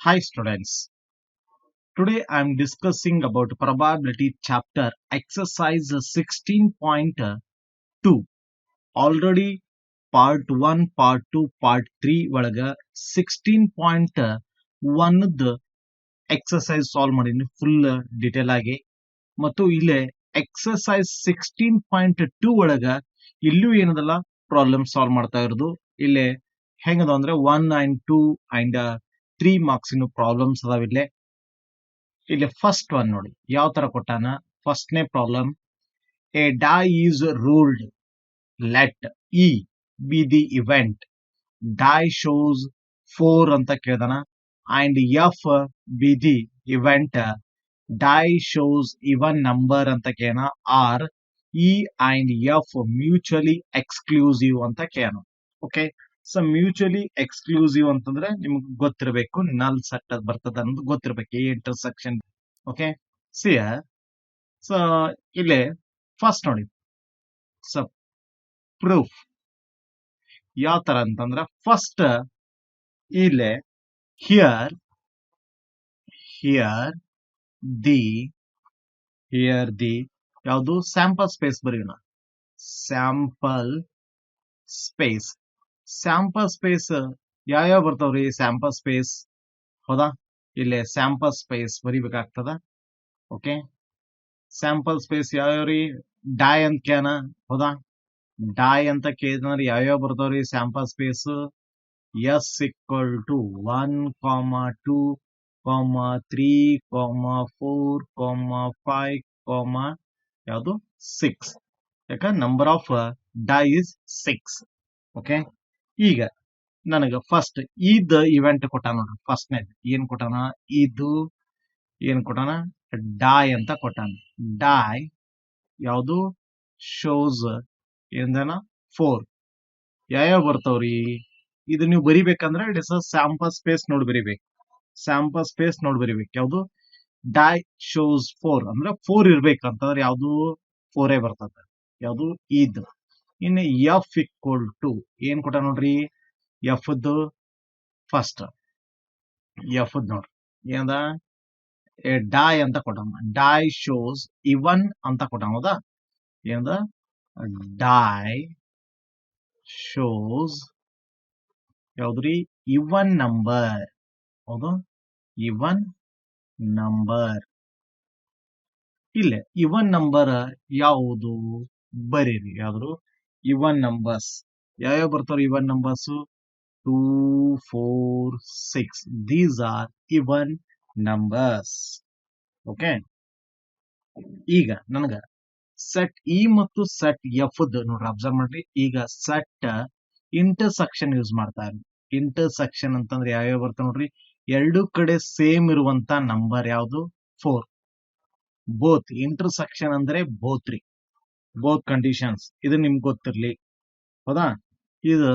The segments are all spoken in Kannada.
Hi students, today I am discussing about probability chapter exercise 16.2. Already part 1, part 2, part 3 ಒಳಗ 16.1 ಎಕ್ಸರ್ಸೈಸ್ ಸಾಲ್ವ್ ಮಾಡೀನಿ ಫುಲ್ ಡಿಟೇಲ್ ಆಗಿ. ಮತ್ತು ಇಲ್ಲೇ ಎಕ್ಸರ್ಸೈಸ್ 16.2 ಒಳಗ ಇಲ್ಲೂ ಏನದಲ್ಲ ಪ್ರಾಬ್ಲಮ್ ಸಾಲ್ವ್ ಮಾಡ್ತಾ ಇರೋದು. ಇಲ್ಲೇ ಹೆಂಗದ ಅಂದ್ರೆ 1 and 2 and 3 ಮಾರ್ಕ್ಸ್ ಇನ್ನು ಪ್ರಾಬ್ಲಮ್ಸ್ ಅದಾವ ಇಲ್ಲಿ ಫಸ್ಟ್ ಒನ್ ನೋಡಿ ಯಾವ ತರ ಕೊಟ್ಟಾನ. ಫಸ್ಟ್ನೇ problem, a die is rolled, let E be the event, die shows 4 ಅಂತ ಕೇಳ್ದಾನ, and F be the event, die shows even number ಅಂತ ಕೇಳನ, are E and F mutually exclusive ಅಂತ ಕೇಳನ. ಓಕೆ, ಸೊ ಮ್ಯೂಚುವಲಿ ಎಕ್ಸ್ಕ್ಲೂಸಿವ್ ಅಂತಂದ್ರೆ ನಿಮ್ಗೆ ಗೊತ್ತಿರಬೇಕು, ನಲ್ ಸೆಟ್ ಅದ್ ಬರ್ತದ ಅನ್ನೋದು ಗೊತ್ತಿರಬೇಕು, A intersection. Okay, see so ಇಲ್ಲಿ ಫಸ್ಟ್ ನೋಡಿ, ಸೊ ಪ್ರೂಫ್ ಯಾವ ತರ ಅಂತಂದ್ರೆ ಫಸ್ಟ್ ಇಲ್ಲೇ ಹಿಯರ್ ದಿ ಯಾವುದು ಸ್ಯಾಂಪಲ್ ಸ್ಪೇಸ್ ಬರೆಯೋಣ. ಸ್ಯಾಂಪಲ್ ಸ್ಪೇಸ್ ಯಾವ್ಯಾವ ಬರ್ತಾವ್ರಿ? ಸ್ಯಾಂಪಲ್ ಸ್ಪೇಸ್ ಹೌದಾ, ಇಲ್ಲೇ ಸ್ಯಾಂಪಲ್ ಸ್ಪೇಸ್ ಬರಿಬೇಕಾಗ್ತದ. ಓಕೆ, ಸ್ಯಾಂಪಲ್ ಸ್ಪೇಸ್ ಯಾವ್ಯಾವ್ರಿ? ಡೈ ಅಂತ ಕೇಳನ, ಹೌದಾ, ಡೈ ಅಂತ ಕೇಳಿದ್ರೆ ಯಾವ್ಯಾವ ಬರ್ತಾವ್ರಿ sample space? S equal to 1, 2, 3, 4, 5, ಯಾವುದು 6. ಯಾಕ number of die is 6. Okay, ಈಗ ನನಗ ಫಸ್ಟ್ ಇದ್ ಇವೆಂಟ್ ಕೊಟ್ಟಾನ ನೋಡ್ರಿ. ಫಸ್ಟ್ನೇ ಏನ್ ಕೊಟ್ಟಾನ? ಇದು ಏನ್ ಕೊಟ್ಟಾನ? ಡೈ ಅಂತ ಕೊಟ್ಟಾನ. ಡೈ ಯಾವುದು? ಶೋಸ್ ಏನಂದನ 4. ಯಾವ್ಯಾವ ಬರ್ತಾವ್ರಿ? ಇದು ನೀವು ಬರಿಬೇಕಂದ್ರೆ ಇಟ್ ಇಸ್ ಸ್ಯಾಂಪಲ್ ಸ್ಪೇಸ್ ನೋಡಿ ಬರಿಬೇಕು. ಸ್ಯಾಂಪಲ್ ಸ್ಪೇಸ್ ನೋಡಿ ಬರಿಬೇಕು. ಯಾವುದು? ಡೈ ಶೋಸ್ 4 ಅಂದ್ರೆ 4 ಇರ್ಬೇಕಂತಂದ್ರೆ ಯಾವುದು? 4 ಬರ್ತದ. ಯಾವುದು? ಇದು. ಇನ್ನು ಎಫ್ ಈಕ್ವಲ್ ಟು ಏನ್ ಕೊಟ್ಟ ನೋಡ್ರಿ? ಎಫ್ ಫಸ್ಟ್ ಎಫ್ ನೋಡ್ರಿ ಏನದ? ಡೈ ಅಂತ ಕೊಟ್ಟಾನ. ಡೈ ಶೋಸ್ ಇವನ್ ಅಂತ ಕೊಟ್ಟಾನ, ಹೌದಾ? ಏನದ? ಡೈ ಶೋಸ್ ಯಾವ್ದ್ರಿ? Even number. ಹೌದು, ಇವನ್ ನಂಬರ್. ಇಲ್ಲೇ ಇವನ್ ನಂಬರ್ ಯಾವುದು? ಬರೀರಿ. ಯಾವ್ದು? ಇವನ್ ನಂಬರ್ಸ್ ಯಾವ್ಯಾವ ಬರ್ತಾವ್ರಿ? Even numbers 2, 4, 6. These are even numbers. Okay, ಈಗ ನನಗ ಸೆಟ್ ಇ ಮತ್ತು ಸೆಟ್ ಎಫ್ ನೋಡ್ರಿ, ಅಬ್ಸರ್ವ್ ಮಾಡ್ರಿ. ಈಗ ಸೆಟ್ ಇಂಟರ್ಸೆಕ್ಷನ್ ಯೂಸ್ ಮಾಡ್ತಾರೆ. ಇಂಟರ್ಸೆಕ್ಷನ್ ಅಂತಂದ್ರೆ ಯಾವ್ಯಾವ ಬರ್ತಾವ ನೋಡ್ರಿ? ಎರಡು ಕಡೆ ಸೇಮ್ ಇರುವಂತ ನಂಬರ್ ಯಾವುದು? 4. ಬೋತ್ ಇಂಟರ್ಸೆಕ್ಷನ್ ಅಂದ್ರೆ ಬೋತ್ ರೀ, ಬೋತ್ ಕಂಡೀಷನ್ಸ್. ಇದು ನಿಮ್ಗೆ ಗೊತ್ತಿರ್ಲಿ, ಹೌದಾ? ಇದು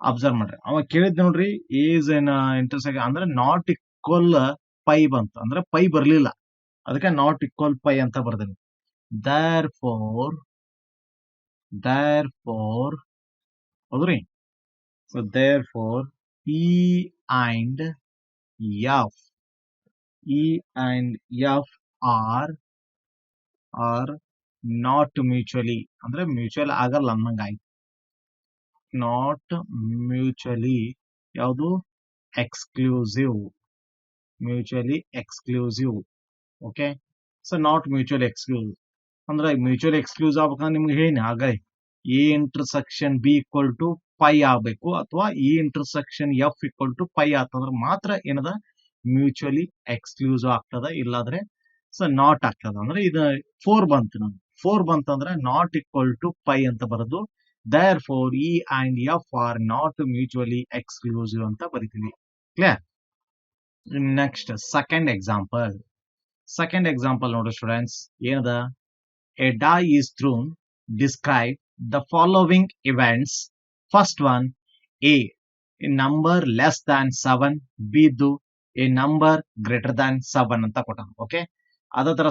ಅಬ್ಸರ್ವ್ ಮಾಡ್ರಿ. ಅವ ಕೇಳಿದ್ ನೋಡ್ರಿ, ಈಸ್ ಏನ್ ಇಂಟರ್ಸೆಕ್ಷನ್ ಅಂದ್ರೆ ನಾಟ್ ಈಕ್ವಲ್ ಪೈ ಬಂತು, ಅಂದ್ರೆ ಪೈ ಬರ್ಲಿಲ್ಲ, ಅದಕ್ಕೆ ನಾಟ್ ಈಕ್ವಲ್ ಪೈ ಅಂತ ಬರ್ದೇನೆ. therefore ಹೌದ್ರಿ. So therefore e and f are not mutually ಅಂದ್ರೆ ಮ್ಯೂಚುವಲ್ ಆಗಲ್ಲ ಅನ್ನಂಗ ಆಯ್ತು. ನಾಟ್ ಮ್ಯೂಚುವಲಿ ಯಾವುದು? Exclusive. Mutually exclusive. Okay, so not mutually exclusive ಅಂದ್ರೆ ಮ್ಯೂಚುವಲಿ ಎಕ್ಸ್ಕ್ಲೂಸಿವ್ ಆಗ್ಬೇಕಂದ್ರೆ ನಿಮ್ಗೆ ಏನ್ ಆಗ A intersection B equal to pi ಆಗ್ಬೇಕು, ಅಥವಾ A intersection F equal to pi ಆಗ್ತಂದ್ರೆ ಮಾತ್ರ ಏನದ? ಮ್ಯೂಚುವಲಿ ಎಕ್ಸ್ಕ್ಲೂಸಿವ್ ಆಗ್ತದ. ಇಲ್ಲಾದ್ರೆ ಸೊ ನಾಟ್ ಆಗ್ತದ. ಅಂದ್ರೆ ಇದು 4 ಬಂತು, ನಮ್ಗೆ 4 ಬಂತಂದ್ರೆ ನಾಟ್ ಈಕ್ವಲ್ ಟು ಪೈ ಅಂತ ಬರೋದು. therefore e and f are not mutually exclusive ಅಂತ ಬರಿತೀವಿ. ಕ್ಲಿಯರ್? ನೆಕ್ಸ್ಟ್ ಸೆಕೆಂಡ್ ಎಕ್ಸಾಂಪಲ್ ನೋಡಿ ಸ್ಟೂಡೆಂಟ್ಸ್, ಏನದ? A die is thrown, describe the following events. First one, a number less than 7, ಬಿದು ಎ ನಂಬರ್ ಗ್ರೇಟರ್ ದ್ಯಾನ್ 7 ಅಂತ ಕೊಟ್ಟಾನ. ಓಕೆ, ಅದೇ ತರ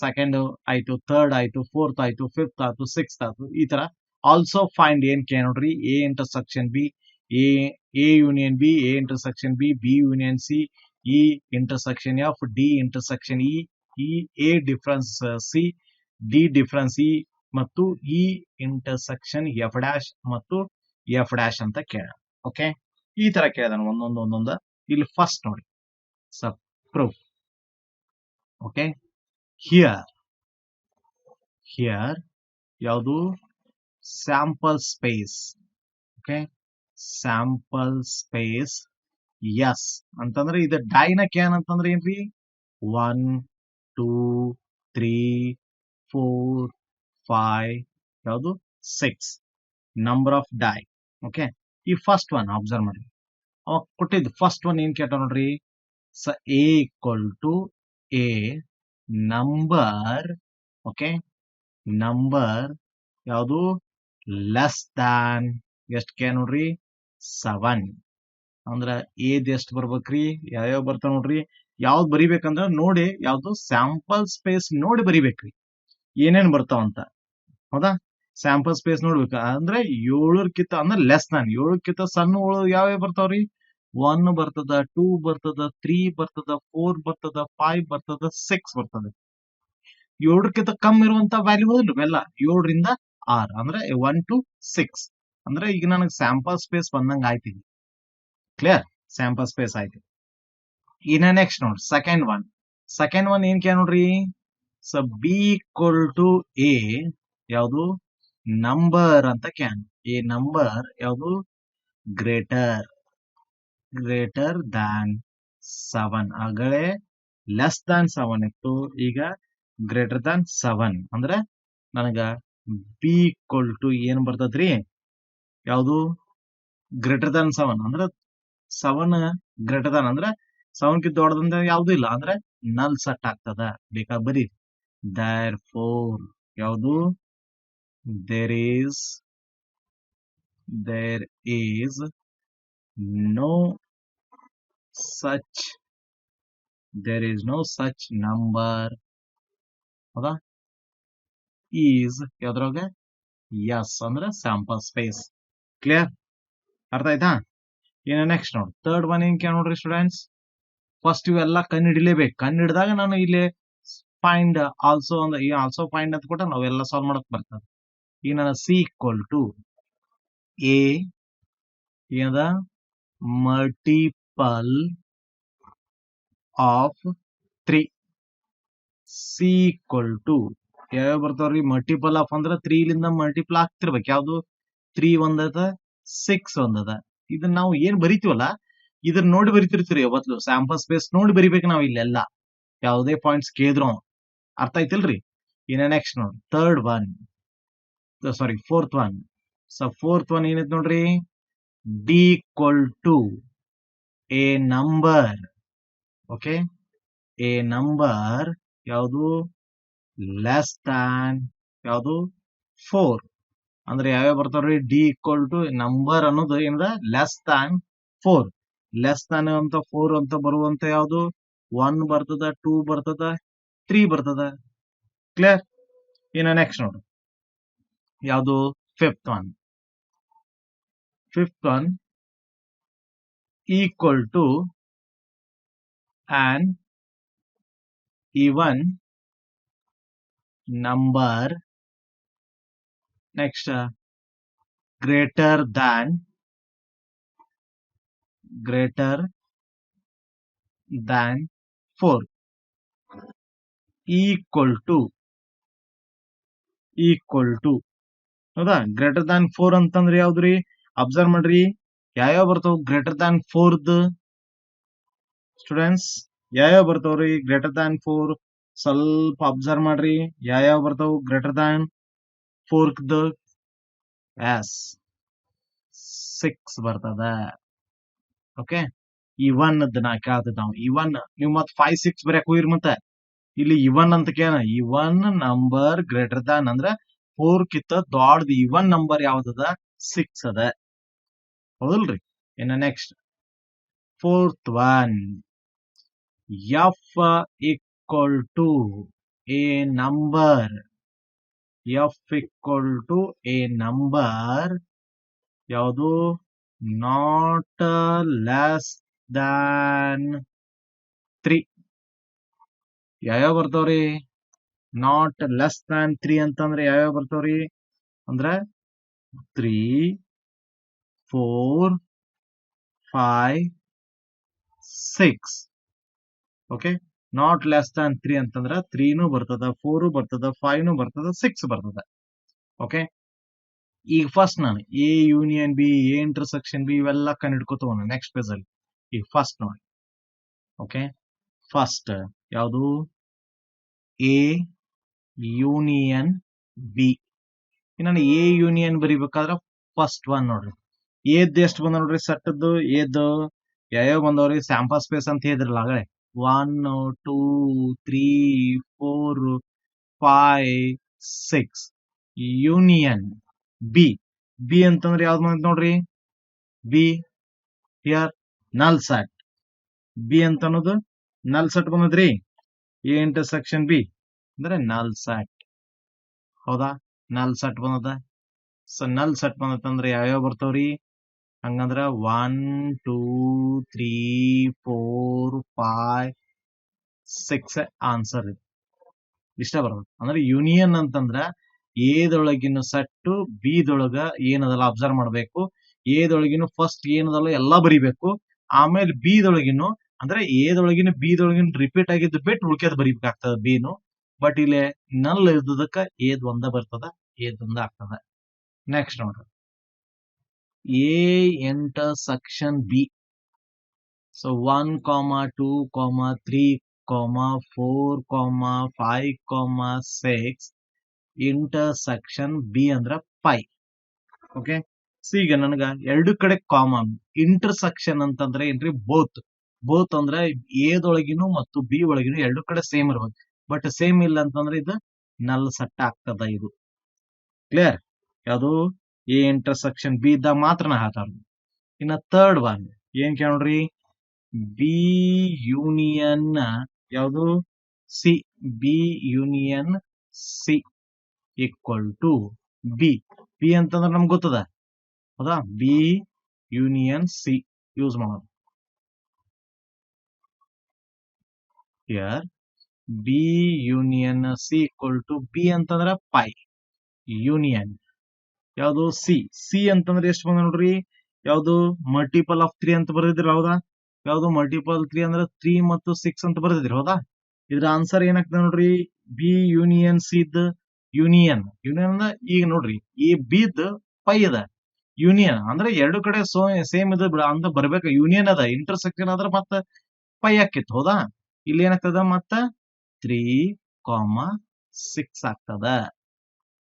ಸೆಕೆಂಡ್ ಆಯ್ತು, ಥರ್ಡ್ ಆಯ್ತು, ಫೋರ್ತ್ ಆಯ್ತು, ಫಿಫ್ತ್ ಆಯ್ತು, ಸಿಕ್ಸ್ತ್ ಆಯ್ತು. ಈ ತರ ಆಲ್ಸೋ ಫೈಂಡ್ ಏನ್ ನೋಡ್ರಿ? A intersection B, A union B, A intersection B, B union C, E intersection F, D intersection E A difference C, D difference E ಮತ್ತು E intersection F dash ಮತ್ತು F dash ಅಂತ ಕೇಳ. ಓಕೆ, ಈ ತರ ಕೇಳಿದಾನೆ ಒಂದೊಂದು. ಇಲ್ಲಿ ಫಸ್ಟ್ ನೋಡಿ, proof. ಓಕೆ, ಹಿಯರ್ ಯಾವುದು sample space. Okay, sample space S ಅಂತಂದ್ರೆ ಇದು ಡೈನಕ್ ಏನಂತಂದ್ರೆ ಏನ್ರಿ 1 2 3 4 5 ಯಾವುದು 6 ನಂಬರ್ ಆಫ್ ಡೈ. ಓಕೆ, ಈ ಫಸ್ಟ್ ಒನ್ ಅಬ್ಸರ್ವ್ ಮಾಡಿ, ಅವಾಗ ಕೊಟ್ಟಿದ್ದು ಫಸ್ಟ್ ಒನ್ ಏನ್ ಕೇಳ್ತಾವ ನೋಡ್ರಿ, A equal to A number. Okay, number ಯಾವುದು ಲೆಸ್ ದ್ಯಾನ್ ಎಷ್ಟು ಕೆ ನೋಡ್ರಿ 7. ಅಂದ್ರ ಏದ್ ಎಷ್ಟು ಬರ್ಬೇಕ್ರಿ, ಯಾವ್ಯಾವ ಬರ್ತಾವ ನೋಡ್ರಿ. ಯಾವ್ದು ಬರಿಬೇಕಂದ್ರ ನೋಡಿ, ಯಾವ್ದು ಸ್ಯಾಂಪಲ್ ಸ್ಪೇಸ್ ನೋಡಿ ಬರಿಬೇಕ್ರಿ, ಏನೇನ್ ಬರ್ತಾವಂತ. ಹೌದಾ, ಸ್ಯಾಂಪಲ್ ಸ್ಪೇಸ್ ನೋಡ್ಬೇಕ ಅಂದ್ರೆ 7ಕ್ಕಿಂತ ಅಂದ್ರೆ ಲೆಸ್ ದ್ಯಾನ್ 7ಕ್ಕಿಂತ ಸಣ್ಣ ಯಾವ್ಯಾವ ಬರ್ತಾವ್ರಿ, 1 ಬರ್ತದ, 2 ಬರ್ತದ, 3 ಬರ್ತದ, 4 ಬರ್ತದ, 5 ಬರ್ತದ, 6 ಬರ್ತದ. 7ಕ್ಕಿಂತ ಕಮ್ಮಿ ಇರುವಂತ ವ್ಯಾಲ್ಯೂ ಇವೆಲ್ಲ 7ರಿಂದ 6 ಅಂದ್ರೆ 1 to 6 ಅಂದ್ರೆ ಈಗ ನನಗೆ ಸ್ಯಾಂಪಲ್ ಸ್ಪೇಸ್ ಬಂದಂಗ ಆಯ್ತು. ಕ್ಲಿಯರ್, ಸ್ಯಾಂಪಲ್ ಸ್ಪೇಸ್ ಆಯ್ತು. ಇನ್ನ ನೆಕ್ಸ್ಟ್ ನೋಡ್ರಿ ಸೆಕೆಂಡ್ ಒನ್ ಏನ್ ನೋಡ್ರಿ, ಬಿ ಈಕ್ವಲ್ ಟು ಎ ಯಾವುದು ನಂಬರ್ ಅಂತ ಕ್ಯಾನ್. ಎ ನಂಬರ್ ಯಾವುದು ಗ್ರೇಟರ್ ದ್ಯಾನ್ 7. ಆಗಲೇ ಲೆಸ್ ದ್ಯಾನ್ 7 ಇತ್ತು, ಈಗ ಗ್ರೇಟರ್ ದ್ಯಾನ್ 7 ಅಂದ್ರೆ ನನಗ ಬಿ ಈಕ್ವಲ್ ಟು ಏನ್ ಬರ್ತದ್ರಿ, ಯಾವುದು ಗ್ರೇಟರ್ ದ್ಯಾನ್ 7 ಅಂದ್ರೆ 7 ಗ್ರೇಟರ್ ದ್ಯಾನ್ ಅಂದ್ರೆ 7ಕ್ಕಿಂತ ದೊಡ್ಡದಂತ ಯಾವ್ದು ಇಲ್ಲ ಅಂದ್ರೆ ನಲ್ ಸೆಟ್ ಆಗ್ತದ. ಬೇಕಾ ಬರೀ therefore ಯಾವುದು there is no such number. ಹೌದಾ, ಈಸ್ ಯಾವ್ದ್ರಾಗ ಎಸ್ ಅಂದ್ರೆ ಸ್ಯಾಂಪಲ್ ಸ್ಪೇಸ್. ಕ್ಲಿಯರ್, ಅರ್ಥ ಆಯ್ತಾ. ಇನ್ನು ನೆಕ್ಸ್ಟ್ ನೋಡಿ ಥರ್ಡ್ ಒನ್ ಏನ್ ನೋಡ್ರಿ ಸ್ಟೂಡೆಂಟ್ಸ್, ಫಸ್ಟ್ ಇವೆಲ್ಲ ಕಣ್ಣು ಹಿಡಿಲೇಬೇಕು. ಕಣ್ಣು ಹಿಡಿದಾಗ ನಾನು ಇಲ್ಲಿ ಫೈಂಡ್ ಆಲ್ಸೋ ಅಂದ್ರೆ ಈ ಆಲ್ಸೋ ಫೈಂಡ್ ಅಂತ ಕೊಟ್ಟ ನಾವೆಲ್ಲ ಸಾಲ್ವ್ ಮಾಡಕ್ ಬರ್ತದೆ. ಈಗ ನಾನು ಸಿ ಈಕ್ವಲ್ ಟು ಎ ಏನದ multiple of 3. C equal to ಯಾವ್ಯಾವ ಬರ್ತಾವ್ರಿ, ಮಲ್ಟಿಪಲ್ ಆಫ್ ಅಂದ್ರೆ 3ಲಿಂದ ಮಲ್ಟಿಪಲ್ ಆಗ್ತಿರ್ಬೇಕು. ಯಾವ್ದು 3 ಒಂದದ 6 ಒಂದದ. ಇದನ್ನ ನಾವು ಏನ್ ಬರಿತೀವಲ್ಲ ಇದನ್ನ ನೋಡಿ ಬರಿತಿರ್ತೀರಿ ಯಾವತ್ತು. ಸ್ಯಾಂಪಲ್ ಸ್ಪೇಸ್ ನೋಡಿ ಬರಿಬೇಕು ನಾವು ಇಲ್ಲೆಲ್ಲ, ಯಾವುದೇ ಪಾಯಿಂಟ್ಸ್ ಕೇಳಿದ್ರು. ಅರ್ಥ ಆಯ್ತಿಲ್ರಿ. ಇನ್ನ ನೆಕ್ಸ್ಟ್ ನೋಡಿ ಫೋರ್ತ್ ಒನ್ ಏನೈತ್ ನೋಡ್ರಿ, D equal to A number. Okay, a number ಯಾವುದು ಲೆಸ್ ದ್ಯಾನ್ ಯಾವುದು 4 ಅಂದ್ರೆ ಯಾವ್ಯಾವ ಬರ್ತಾವ್ರಿ, ಡಿ ಈಕ್ವಲ್ ಟು ನಂಬರ್ ಅನ್ನೋದು ಏನದ ಲೆಸ್ ದ್ಯಾನ್ 4. ಲೆಸ್ ದ್ಯಾನ್ ಅಂತ 4 ಅಂತ ಬರುವಂತ ಯಾವುದು 1 ಬರ್ತದ, 2 ಬರ್ತದ, 3 ಬರ್ತದ. ಕ್ಲಿಯರ್. ಇನ್ನ ನೆಕ್ಸ್ಟ್ ನೋಡು ಯಾವುದು fifth one equal to an even number. Next, greater than 4 equal to ಹೌದಾ. ಗ್ರೇಟರ್ ದ್ಯಾನ್ 4 ಅಂತಂದ್ರೆ ಯಾವ್ದ್ರಿ, ಅಬ್ಸರ್ವ್ ಮಾಡ್ರಿ ಯಾವ್ಯಾವ ಬರ್ತಾವ ಗ್ರೇಟರ್ ದ್ಯಾನ್ 4 ಸ್ಟೂಡೆಂಟ್ಸ್. ಯಾವ್ಯಾವ ಬರ್ತಾವ್ರಿ ಗ್ರೇಟರ್ ದ್ಯಾನ್ 4, ಸ್ವಲ್ಪ ಅಬ್ಸರ್ವ್ ಮಾಡ್ರಿ ಯಾವ್ಯಾವ ಬರ್ತಾವ ಗ್ರೇಟರ್ ದ್ಯಾನ್ 4. ಎಸ್ 6 ಬರ್ತದ. ಓಕೆ, ಇವನ್ ನಾ ಕೇಳ್ತಿದ್ ನಾವು ಇವನ್. ನೀವು ಮತ್ 5 6 ಬರೆಯಕ್ ಹೋಗಿರಿ, ಮತ್ತೆ ಇಲ್ಲಿ ಇವನ್ ಅಂತ ಕೇಳ. ಇವನ್ ನಂಬರ್ ಗ್ರೇಟರ್ ದ್ಯಾನ್ ಅಂದ್ರೆ 4ಕ್ಕಿಂತ ದೊಡ್ಡದು ಇವನ್ ನಂಬರ್ ಯಾವ್ದದ 6 ಅದ. ಹೌದಲ್ರಿ. ಇನ್ನ next fourth one, F equal to A number. F equal to A number ಯಾವುದು ನಾಟ್ ಲೆಸ್ ದ್ಯಾನ್ 3 ಯಾವ್ಯಾವ ಬರ್ತಾವ್ರಿ? ನಾಟ್ ಲೆಸ್ ದ್ಯಾನ್ 3 ಅಂತಂದ್ರೆ ಯಾವ್ಯಾವ ಬರ್ತಾವ್ರಿ? ಅಂದ್ರ 3, 4, 5, 6. ಓಕೆ, ನಾಟ್ ಲೆಸ್ ದ್ಯಾನ್ 3 ಅಂತಂದ್ರ 3 ಬರ್ತದ, 4 ಬರ್ತದ, 5 ಬರ್ತದ, 6 ಬರ್ತದ. ಓಕೆ, ಈಗ ಫಸ್ಟ್ ನಾನು A union B, A intersection B ಇವೆಲ್ಲ ಕಂಡಿಡ್ಕೋತ ಹೋಗೋಣ ನೆಕ್ಸ್ಟ್ ಪೇಜ್ ಅಲ್ಲಿ. ಈಗ ಫಸ್ಟ್ ನೋಡಿ. ಓಕೆ, ಫಸ್ಟ್ ಯಾವುದು? A union B. ನಾನು ಎ ಯೂನಿಯನ್ ಬರಿಬೇಕಾದ್ರ ಫಸ್ಟ್ ಒನ್ ನೋಡ್ರಿ, ಏದ್ ಎಷ್ಟು ಬಂದ ನೋಡ್ರಿ, ಸಟ್ಟದ್ದು ಏದ್ ಯಾವ್ಯಾವ ಬಂದವ್ರಿ? ಸ್ಯಾಂಪಲ್ ಸ್ಪೇಸ್ ಅಂತ ಹೇಳಿದ್ರಲ್ಲ ಆಗಲೇ, 1, 2, 3, 4, 5, 6. Union B. ಬಿ ಅಂತಂದ್ರೆ ಯಾವ್ದು ಬಂದ್ ನೋಡ್ರಿ? ಬಿ ಹಿಯರ್ ನಲ್ ಸೆಟ್. ಬಿ ಅಂತ ಅನ್ನೋದು ನಲ್ ಸೆಟ್ ಬಂದದ್ರಿ. ಎ ಇಂಟರ್ಸೆಕ್ಷನ್ ಬಿ ಅಂದ್ರೆ ನಲ್ ಸೆಟ್. ಹೌದಾ? ನಲ್ ಸೆಟ್ ಬಂದದ. ಸೊ ನಲ್ ಸೆಟ್ ಬಂದತ್ತಂದ್ರೆ ಯಾವ್ಯಾವ ಬರ್ತಾವ್ರಿ? ಹಂಗಂದ್ರ 1, 2, 3, 4, 5, 6 ಆನ್ಸರ್ ಇಷ್ಟ ಬರೋದು. ಅಂದ್ರೆ ಯೂನಿಯನ್ ಅಂತಂದ್ರ ಎದೊಳಗಿನ ಸೆಟ್ ಬಿ ದೊಳಗ ಏನದಲ್ಲ ಅಬ್ಸರ್ವ್ ಮಾಡ್ಬೇಕು. ಎದೊಳಗಿನ ಫಸ್ಟ್ ಏನದಲ್ಲ ಎಲ್ಲಾ ಬರಿಬೇಕು. ಆಮೇಲೆ ಬಿ ದೊಳಗಿನ ಅಂದ್ರೆ ಎದೊಳಗಿನ ಬಿ ದೊಳಗಿನ ರಿಪೀಟ್ ಆಗಿದ್ದು ಬಿಟ್ಟು ಉಳ್ಕೆದ್ ಬರಿಬೇಕಾಗ್ತದ ಬಿನು. ಬಟ್ ಇಲ್ಲಿ ನಲ್ ಇದ್ದದಕ್ಕ ಏದ್ ಒಂದ ಬರ್ತದ, ಏದ್ ಒಂದ ಆಗ್ತದ. ನೆಕ್ಸ್ಟ್ ನೋಡ್ರಿ, A intersection B. So 1, 2, 3, 4, 5, 6 intersection B ಅಂದ್ರ ಪೈ. ಓಕೆ, ಸೊ ಈಗ ನನಗ ಎರಡು ಕಡೆ ಕಾಮನ್ ಇಂಟರ್ಸೆಕ್ಷನ್ ಅಂತಂದ್ರೆ ಏನ್ರಿ? ಬೋತ್. ಬೋತ್ ಅಂದ್ರೆ ಎದೊಳಗಿನು ಮತ್ತು ಬಿ ಒಳಗಿನು ಎರಡು ಕಡೆ ಸೇಮ್ ಇರ್ಬೋದು. ಬಟ್ ಸೇಮ್ ಇಲ್ಲ ಅಂತಂದ್ರೆ ಇದು ನಲ್ ಸೆಟ್ ಆಗ್ತದ. ಇದು ಕ್ಲಿಯರ್? ಯಾವುದು? ಎ ಇಂಟರ್ಸೆಕ್ಷನ್ ಬಿ ಇದ್ದಾಗ ಮಾತ್ರ ನಾ ಹೇಳ್ತಾರ. ಇನ್ನ ಥರ್ಡ್ ಒನ್ ಏನ್ ಕೇಳ್ರಿ? ಬಿ ಯೂನಿಯನ್ ಯಾವುದು? C. B union C equal to B. B ಅಂತಂದ್ರೆ ನಮ್ಗೆ ಗೊತ್ತದ, ಹೌದಾ? ಬಿ ಯೂನಿಯನ್ ಸಿ ಯೂಸ್ ಮಾಡೋದು. Here B union C equal to B ಅಂತಂದ್ರ ಪೈ. ಯೂನಿಯನ್ ಯಾವುದು? ಸಿ. ಸಿ ಅಂತಂದ್ರೆ ಎಷ್ಟು ಬಂದ ನೋಡ್ರಿ? ಯಾವುದು? ಮಲ್ಟಿಪಲ್ ಆಫ್ 3 ಅಂತ ಬರೆದಿದ್ರಿ, ಹೌದಾ? ಯಾವುದು ಮಲ್ಟಿಪಲ್ 3 ಅಂದ್ರೆ 3 ಮತ್ತು 6 ಅಂತ ಬರೆದಿದ್ರಿ, ಹೌದಾ? ಇದ್ರ ಆನ್ಸರ್ ಏನಾಗ್ತದೆ ನೋಡ್ರಿ? B union C the union. Union ಅಂದ್ರೆ ಈಗ ನೋಡ್ರಿ, ಈ ಬಿ ದ ಪೈ ಅದ. ಯೂನಿಯನ್ ಅಂದ್ರೆ ಎರಡು ಕಡೆ ಸೇಮ್ ಇದ ಅಂತ ಬರ್ಬೇಕು. ಯೂನಿಯನ್ ಅದ, ಇಂಟರ್ಸೆಕ್ಷನ್ ಆದ್ರೆ ಮತ್ತ ಪೈ ಆಕಿತ್ತು, ಹೌದಾ? ಇಲ್ಲಿ ಏನಾಗ್ತದ? ಮತ್ತ 3, 6 ಆಗ್ತದ.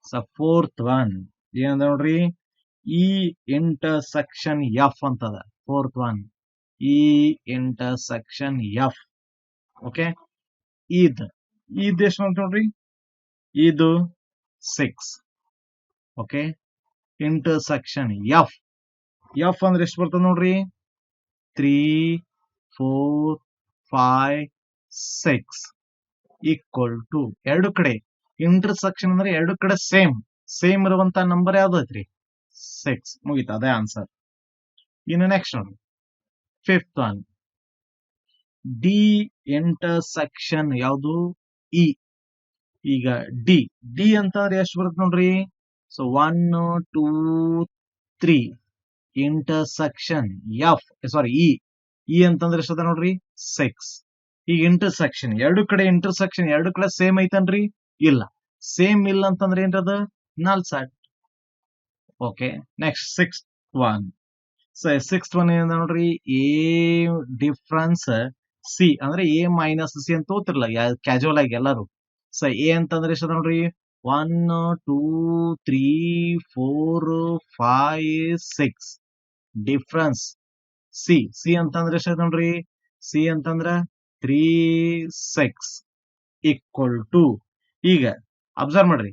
ಸೊ ಫೋರ್ತ್ ಒನ್ ಏನದ ನೋಡ್ರಿ? ಇ ಇಂಟರ್ಸೆಕ್ಷನ್ ಎಫ್ ಅಂತದ. Fourth one E intersection F. Okay, ಇದು ಎಷ್ಟು ಅಂತ ನೋಡ್ರಿ? ಇದು 6. Okay, intersection F. ಎಫ್ ಅಂದ್ರೆ ಎಷ್ಟು ಬರ್ತದ ನೋಡ್ರಿ? 3, 4, 5, 6 ಈಕ್ವಲ್ ಟು ಎರಡು ಕಡೆ ಇಂಟರ್ಸೆಕ್ಷನ್ ಅಂದ್ರೆ ಎರಡು ಕಡೆ ಸೇಮ್ ಇರುವಂತ ನಂಬರ್ ಯಾವ್ದು ಐತ್ರಿ? 6. ಮುಗೀತು, ಅದೇ ಆನ್ಸರ್. ಇನ್ನು ನೆಕ್ಸ್ಟ್ ನೋಡಿ, ಫಿಫ್ತ್ ಒನ್ ಡಿ ಇಂಟರ್ಸೆಕ್ಷನ್ ಯಾವುದು? ಇ. ಈಗ ಡಿ. ಡಿ ಅಂತಂದ್ರೆ ಎಷ್ಟು ಬರುತ್ತೆ ನೋಡ್ರಿ? ಸೊ 1, 2, 3 ಇಂಟರ್ಸೆಕ್ಷನ್ ಎಫ್, ಸಾರಿ ಇ. ಇ ಅಂತಂದ್ರೆ ಎಷ್ಟದ ನೋಡ್ರಿ? 6. ಈಗ ಇಂಟರ್ಸೆಕ್ಷನ್ ಎರಡು ಕಡೆ ಇಂಟರ್ಸೆಕ್ಷನ್ ಎರಡು ಕಡೆ ಸೇಮ್ ಐತನ್ರಿ? ಇಲ್ಲ. ಸೇಮ್ ಇಲ್ಲ ಅಂತಂದ್ರೆ ಏನ್ರದ? Null set. Okay, next sixth one. Sixth one ಏನ ನೋಡ್ರಿ? ಎ ಡಿಫ್ರೆನ್ಸ್ ಸಿ ಅಂದ್ರೆ ಎ ಮೈನಸ್ ಸಿ ಅಂತ ಓದ್ತಿರಲ್ಲ ಕ್ಯಾಜುವಲ್ ಆಗಿ ಎಲ್ಲಾರು. ಸೊ ಎ ಅಂತಂದ್ರೆ ಎಷ್ಟದ ನೋಡ್ರಿ? 1, 2, 3, 4, 5, 6 ಡಿಫ್ರೆನ್ಸ್ ಸಿ. ಸಿ ಅಂತಂದ್ರೆ ಎಷ್ಟದ ನೋಡ್ರಿ? ಸಿ ಅಂತಂದ್ರ 3, 6 ಈಕ್ವಲ್ ಟು. ಈಗ ಅಬ್ಸರ್ವ್ ಮಾಡ್ರಿ,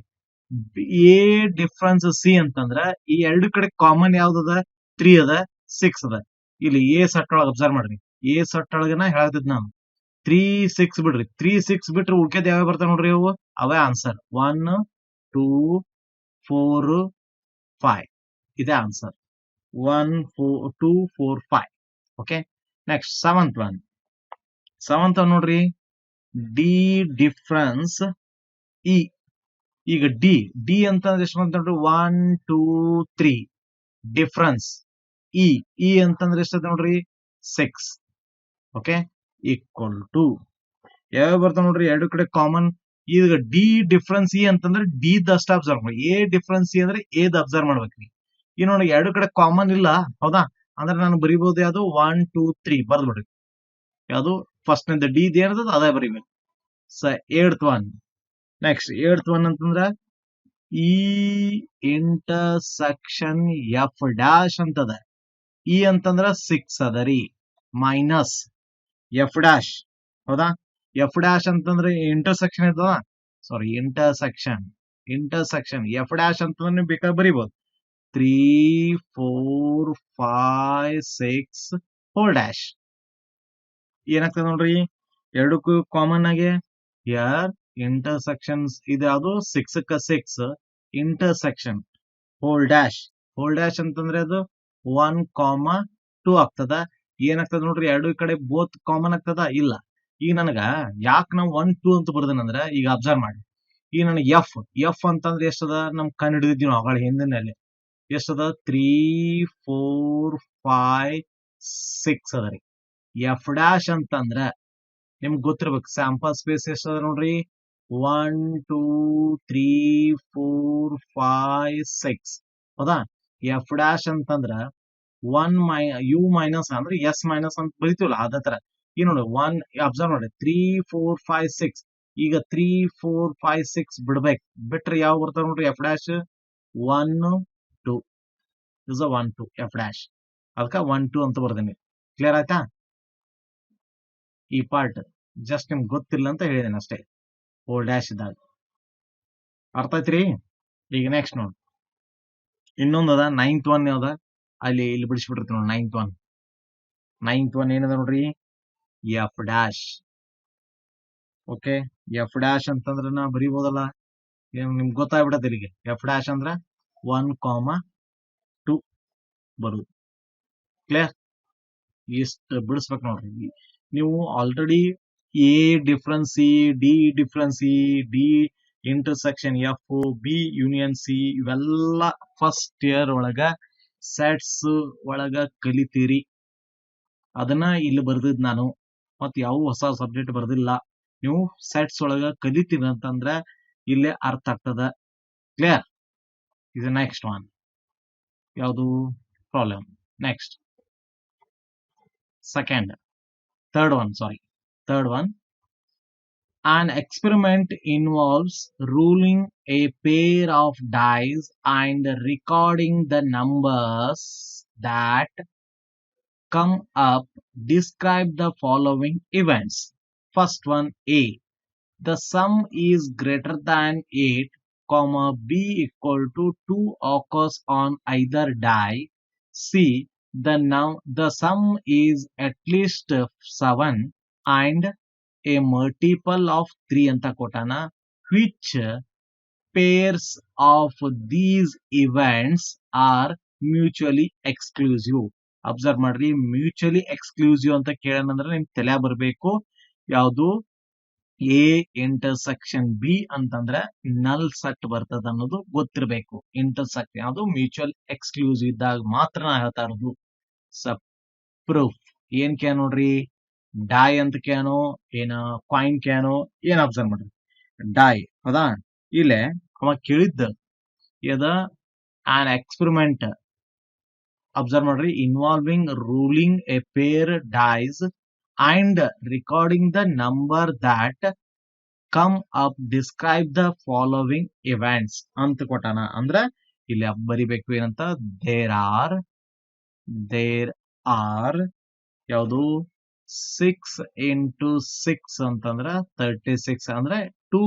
ಎ ಡಿಫ್ರೆನ್ಸ್ ಸಿ ಅಂತಂದ್ರ ಈ ಎರಡು ಕಡೆ ಕಾಮನ್ ಯಾವ್ದದ? 3 ಅದ, 6 ಅದ. ಇಲ್ಲಿ ಎ ಸೆಟ್ ಒಳಗೆ ಅಬ್ಸರ್ವ್ ಮಾಡ್ರಿ, ಎ ಸೆಟ್ ಒಳಗನ ಹೇಳ್ತಿದ್ ನಾನು 3, 6 ಬಿಡ್ರಿ. 3, 6 ಬಿಟ್ರೆ ಉಳ್ಕೆದ್ ಯಾವ ಬರ್ತಾವ ನೋಡ್ರಿ? ಅವು ಅವೇ ಆನ್ಸರ್. 1, 2, 4, 5 ಇದೇ answer. 1 4 2 4 5. Okay, next seventh one ನೋಡ್ರಿ, ಡಿ ಡಿಫ್ರೆನ್ಸ್ ಇ. ಈಗ ಡಿ ಅಂತಂದ್ರೆ ಎಷ್ಟು ಬಂತ ನೋಡ್ರಿ, 1 2 3 ಡಿಫ್ರೆನ್ಸ್ ಇ ಅಂತಂದ್ರೆ ಎಷ್ಟದ ನೋಡ್ರಿ 6. ಓಕೆ, ಈಕ್ವಲ್ ಟು ಯಾವ ಬರ್ತಾವ ನೋಡ್ರಿ, ಎರಡು ಕಡೆ ಕಾಮನ್. ಈಗ ಡಿ ಡಿಫ್ರೆನ್ಸ್ ಇ ಅಂತಂದ್ರೆ ಡಿ ದಷ್ಟ ಅಬ್ಸರ್ವ್ ಮಾಡಿ, ಎ ಡಿಫ್ರೆನ್ಸ್ ಸಿ ಅಂದ್ರೆ ಎ ದ ಅಬ್ಸರ್ವ್ ಮಾಡ್ಬೇಕ್ರಿ. ಈ ನೋಡಿ ಎರಡು ಕಡೆ ಕಾಮನ್ ಇಲ್ಲ, ಹೌದಾ? ಅಂದ್ರೆ ನಾನು ಬರಿಬಹುದು ಯಾವುದು 1 2 3 ಬರ್ದ್ಬಿಡ್ರಿ. ಯಾವುದು ಫಸ್ಟ್ ನಿಂದ ಡಿ ಏನದ ಅದೇ ಬರಿಬೇಕು. ಏಳ್ತ್ ಒನ್, ನೆಕ್ಸ್ಟ್ ಏಳ್ತ್ ಒನ್ ಅಂತಂದ್ರ ಈ ಇಂಟರ್ಸೆಕ್ಷನ್ ಎಫ್ ಡ್ಯಾಶ್ ಅಂತದ. ಇ ಅಂತಂದ್ರ 6 ಅದ ರೀ, ಮೈನಸ್ ಎಫ್ ಡ್ಯಾಶ್, ಹೌದಾ? ಎಫ್ ಡ್ಯಾಶ್ ಅಂತಂದ್ರೆ ಇಂಟರ್ಸೆಕ್ಷನ್ ಇರ್ತದ, ಸಾರಿ ಇಂಟರ್ಸೆಕ್ಷನ್ ಎಫ್ ಡ್ಯಾಶ್ ಅಂತಂದ್ರೆ ನೀವು ಬೇಕಾದ್ರೆ ಬರಿಬಹುದು 3 4 5 6 ಹೋಲ್ ಡ್ಯಾಶ್. ಏನಾಗ್ತದೆ ನೋಡ್ರಿ, ಎರಡಕ್ಕೂ ಕಾಮನ್ ಆಗಿ ಯಾರ್ ಇಂಟರ್ಸೆಕ್ಷನ್ಸ್ ಇದೆ, ಅದು 6 ಕ 6 ಇಂಟರ್ಸೆಕ್ಷನ್ ಹೋಲ್ ಡ್ಯಾಶ್ ಅಂತಂದ್ರೆ ಅದು 1 2 ಆಗ್ತದ. ಏನಾಗ್ತದ ನೋಡ್ರಿ, ಎರಡು ಕಡೆ ಬೋತ್ ಕಾಮನ್ ಆಗ್ತದ ಇಲ್ಲ. ಈಗ ನನಗ ಯಾಕೆ ನಾವು 1 2 ಅಂತ ಬರ್ದೇನಂದ್ರ, ಈಗ ಅಬ್ಸರ್ವ್ ಮಾಡಿ, ಈಗ ನನಗೆ ಎಫ್ ಅಂತಂದ್ರೆ ಎಷ್ಟದ, ನಮ್ ಕಣ್ ಹಿಡಿದಿದ್ವಿ ನಾವು ಅಗಳ ಹಿಂದಿನಲ್ಲಿ. ಎಷ್ಟದ 3 4 5 6 ಅದ ರೀ. ಎಫ್ ಡ್ಯಾಶ್ ಅಂತಂದ್ರ ನಿಮ್ಗೆ ಗೊತ್ತಿರ್ಬೇಕು, ಸ್ಯಾಂಪಲ್ ಸ್ಪೇಸ್ ಎಷ್ಟದ ನೋಡ್ರಿ, 1 2 3 4 5 6, ಹೌದಾ? ಎಫ್ ಡ್ಯಾಶ್ ಅಂತಂದ್ರ ಯು ಮೈನಸ್ ಅಂದ್ರೆ ಎಸ್ ಮೈನಸ್ ಅಂತ ಬರಿತೀವಲ್ಲ, ಅದೇ ತರ. ಈ ನೋಡಿ 1 ಅಬ್ಸರ್ವ್ ಮಾಡಿ 3 4 5 6. ಈಗ 3 4 5 6 ಬಿಡ್ಬೇಕು, ಬಿಟ್ರೆ ಯಾವ ಬರ್ತಾವ ನೋಡ್ರಿ, F dash 1 2 is 1 2 F dash. ಅದಕ್ಕ 1 2 ಅಂತ ಬರ್ದೇನೆ. ಕ್ಲಿಯರ್ ಆಯ್ತಾ? ಈ ಪಾರ್ಟ್ ಜಸ್ಟ್ ನಿಮ್ಗೆ ಗೊತ್ತಿಲ್ಲ ಅಂತ ಹೇಳಿದೇನೆ ಅಷ್ಟೇ, ಹೋಲ್ ಡ್ಯಾಶ್ ಇದ್ದಾಗ. ಅರ್ಥ ಆಯ್ತ್ರಿ? ಈಗ ನೆಕ್ಸ್ಟ್ ನೋಡಿ, ಇನ್ನೊಂದು ಅದ 9th ಒನ್ ಯಾವ್ದ, ಅಲ್ಲಿ ಇಲ್ಲಿ ಬಿಡಿಸ್ಬಿಟ್ಟಿರ್ತೀವಿ ನೋಡಿ. 9th ಒನ್ ಏನದ ನೋಡ್ರಿ, F dash. Okay, F dash ಅಂತಂದ್ರೆ ನಾ ಬರೀಬಹುದಲ್ಲ, ನಿಮ್ಗೆ ಗೊತ್ತಾಗ್ಬಿಡತ್ತೆ ಇಲ್ಲಿಗೆ. ಎಫ್ ಡ್ಯಾಶ್ ಅಂದ್ರ 1 2 ಬರುದು. ಕ್ಲಿಯರ್? ಇಷ್ಟು ಬಿಡಿಸ್ಬೇಕು ನೋಡ್ರಿ. ನೀವು already A difference C, D difference C, D intersection F, B union C, ಇವೆಲ್ಲ ಫಸ್ಟ್ ಇಯರ್ ಒಳಗ ಸೆಟ್ಸ್ ಒಳಗ ಕಲಿತೀರಿ. ಅದನ್ನ ಇಲ್ಲಿ ಬರ್ದಿದ್ ನಾನು, ಮತ್ ಯಾವ ಹೊಸ ಸಬ್ಜೆಕ್ಟ್ ಬರ್ದಿಲ್ಲ. ನೀವು ಸೆಟ್ಸ್ ಒಳಗ ಕಲಿತೀರಿ ಅಂತಂದ್ರ ಇಲ್ಲೇ ಅರ್ಥ ಆಗ್ತದ. ಕ್ಲಿಯರ್? ಇದು ನೆಕ್ಸ್ಟ್ ಒನ್ ಯಾವುದು problem. Next third one. An experiment involves rolling a pair of dice and recording the numbers that come up. Describe the following events. First one, A. The sum is greater than 8, B equal to 2 occurs on either die. C. The sum is at least 7 and a multiple of 3 ಅಂತ ಕೊಟ್ಟಾನ. Which pairs of these events are mutually exclusive? Observe ಮಾಡ್ರಿ, ಮ್ಯೂಚುವಲಿ ಎಕ್ಸ್ಕ್ಲೂಸಿವ್ ಅಂತ ಕೇಳೋಣಂದ್ರೆ ನಿಮ್ ತಲೆ ಬರಬೇಕು ಯಾವುದು, ಎ ಇಂಟರ್ಸೆಕ್ಷನ್ ಬಿ ಅಂತಂದ್ರೆ ನಲ್ ಸೆಟ್ ಬರ್ತದ ಅನ್ನೋದು ಗೊತ್ತಿರಬೇಕು. ಇಂಟರ್ಸೆಕ್ಟ್ ಯಾವುದು ಮ್ಯೂಚುವಲ್ ಎಕ್ಸ್ಕ್ಲೂಸಿವ್ ಇದ್ದಾಗ ಮಾತ್ರ ನಾ ಹೇಳ್ತಾ ಇರೋದು. ಪ್ರೂಫ್ ಏನ್ ಕ್ಯಾ ನೋಡ್ರಿ, ಡೈ ಅಂತ ಕ್ಯಾನೋ ಏನ ಕಾಯಿನ್ ಕ್ಯಾನೋ, ಏನ್ ಅಬ್ಸರ್ವ್ ಮಾಡ್ರಿ, ಡೈ, ಹೌದಾ? ಇಲ್ಲೇ ಅವ ಕೇಳಿದ್ದ ಯದ ಆನ್ ಎಕ್ಸ್ಪೆರಿಮೆಂಟ್, ಅಬ್ಸರ್ವ್ ಮಾಡ್ರಿ, involving rolling a pair dice and recording the number that come up. Describe the following events ಅಂತ ಕೊಟ್ಟಾನ. ಅಂದ್ರ ಇಲ್ಲಿ ಬರಿಬೇಕು ಏನಂತ, ದೇರ್ ಆರ್ ಯಾವುದು 6 into 6 ಅಂತಂದ್ರ 36 ಅಂದ್ರೆ 2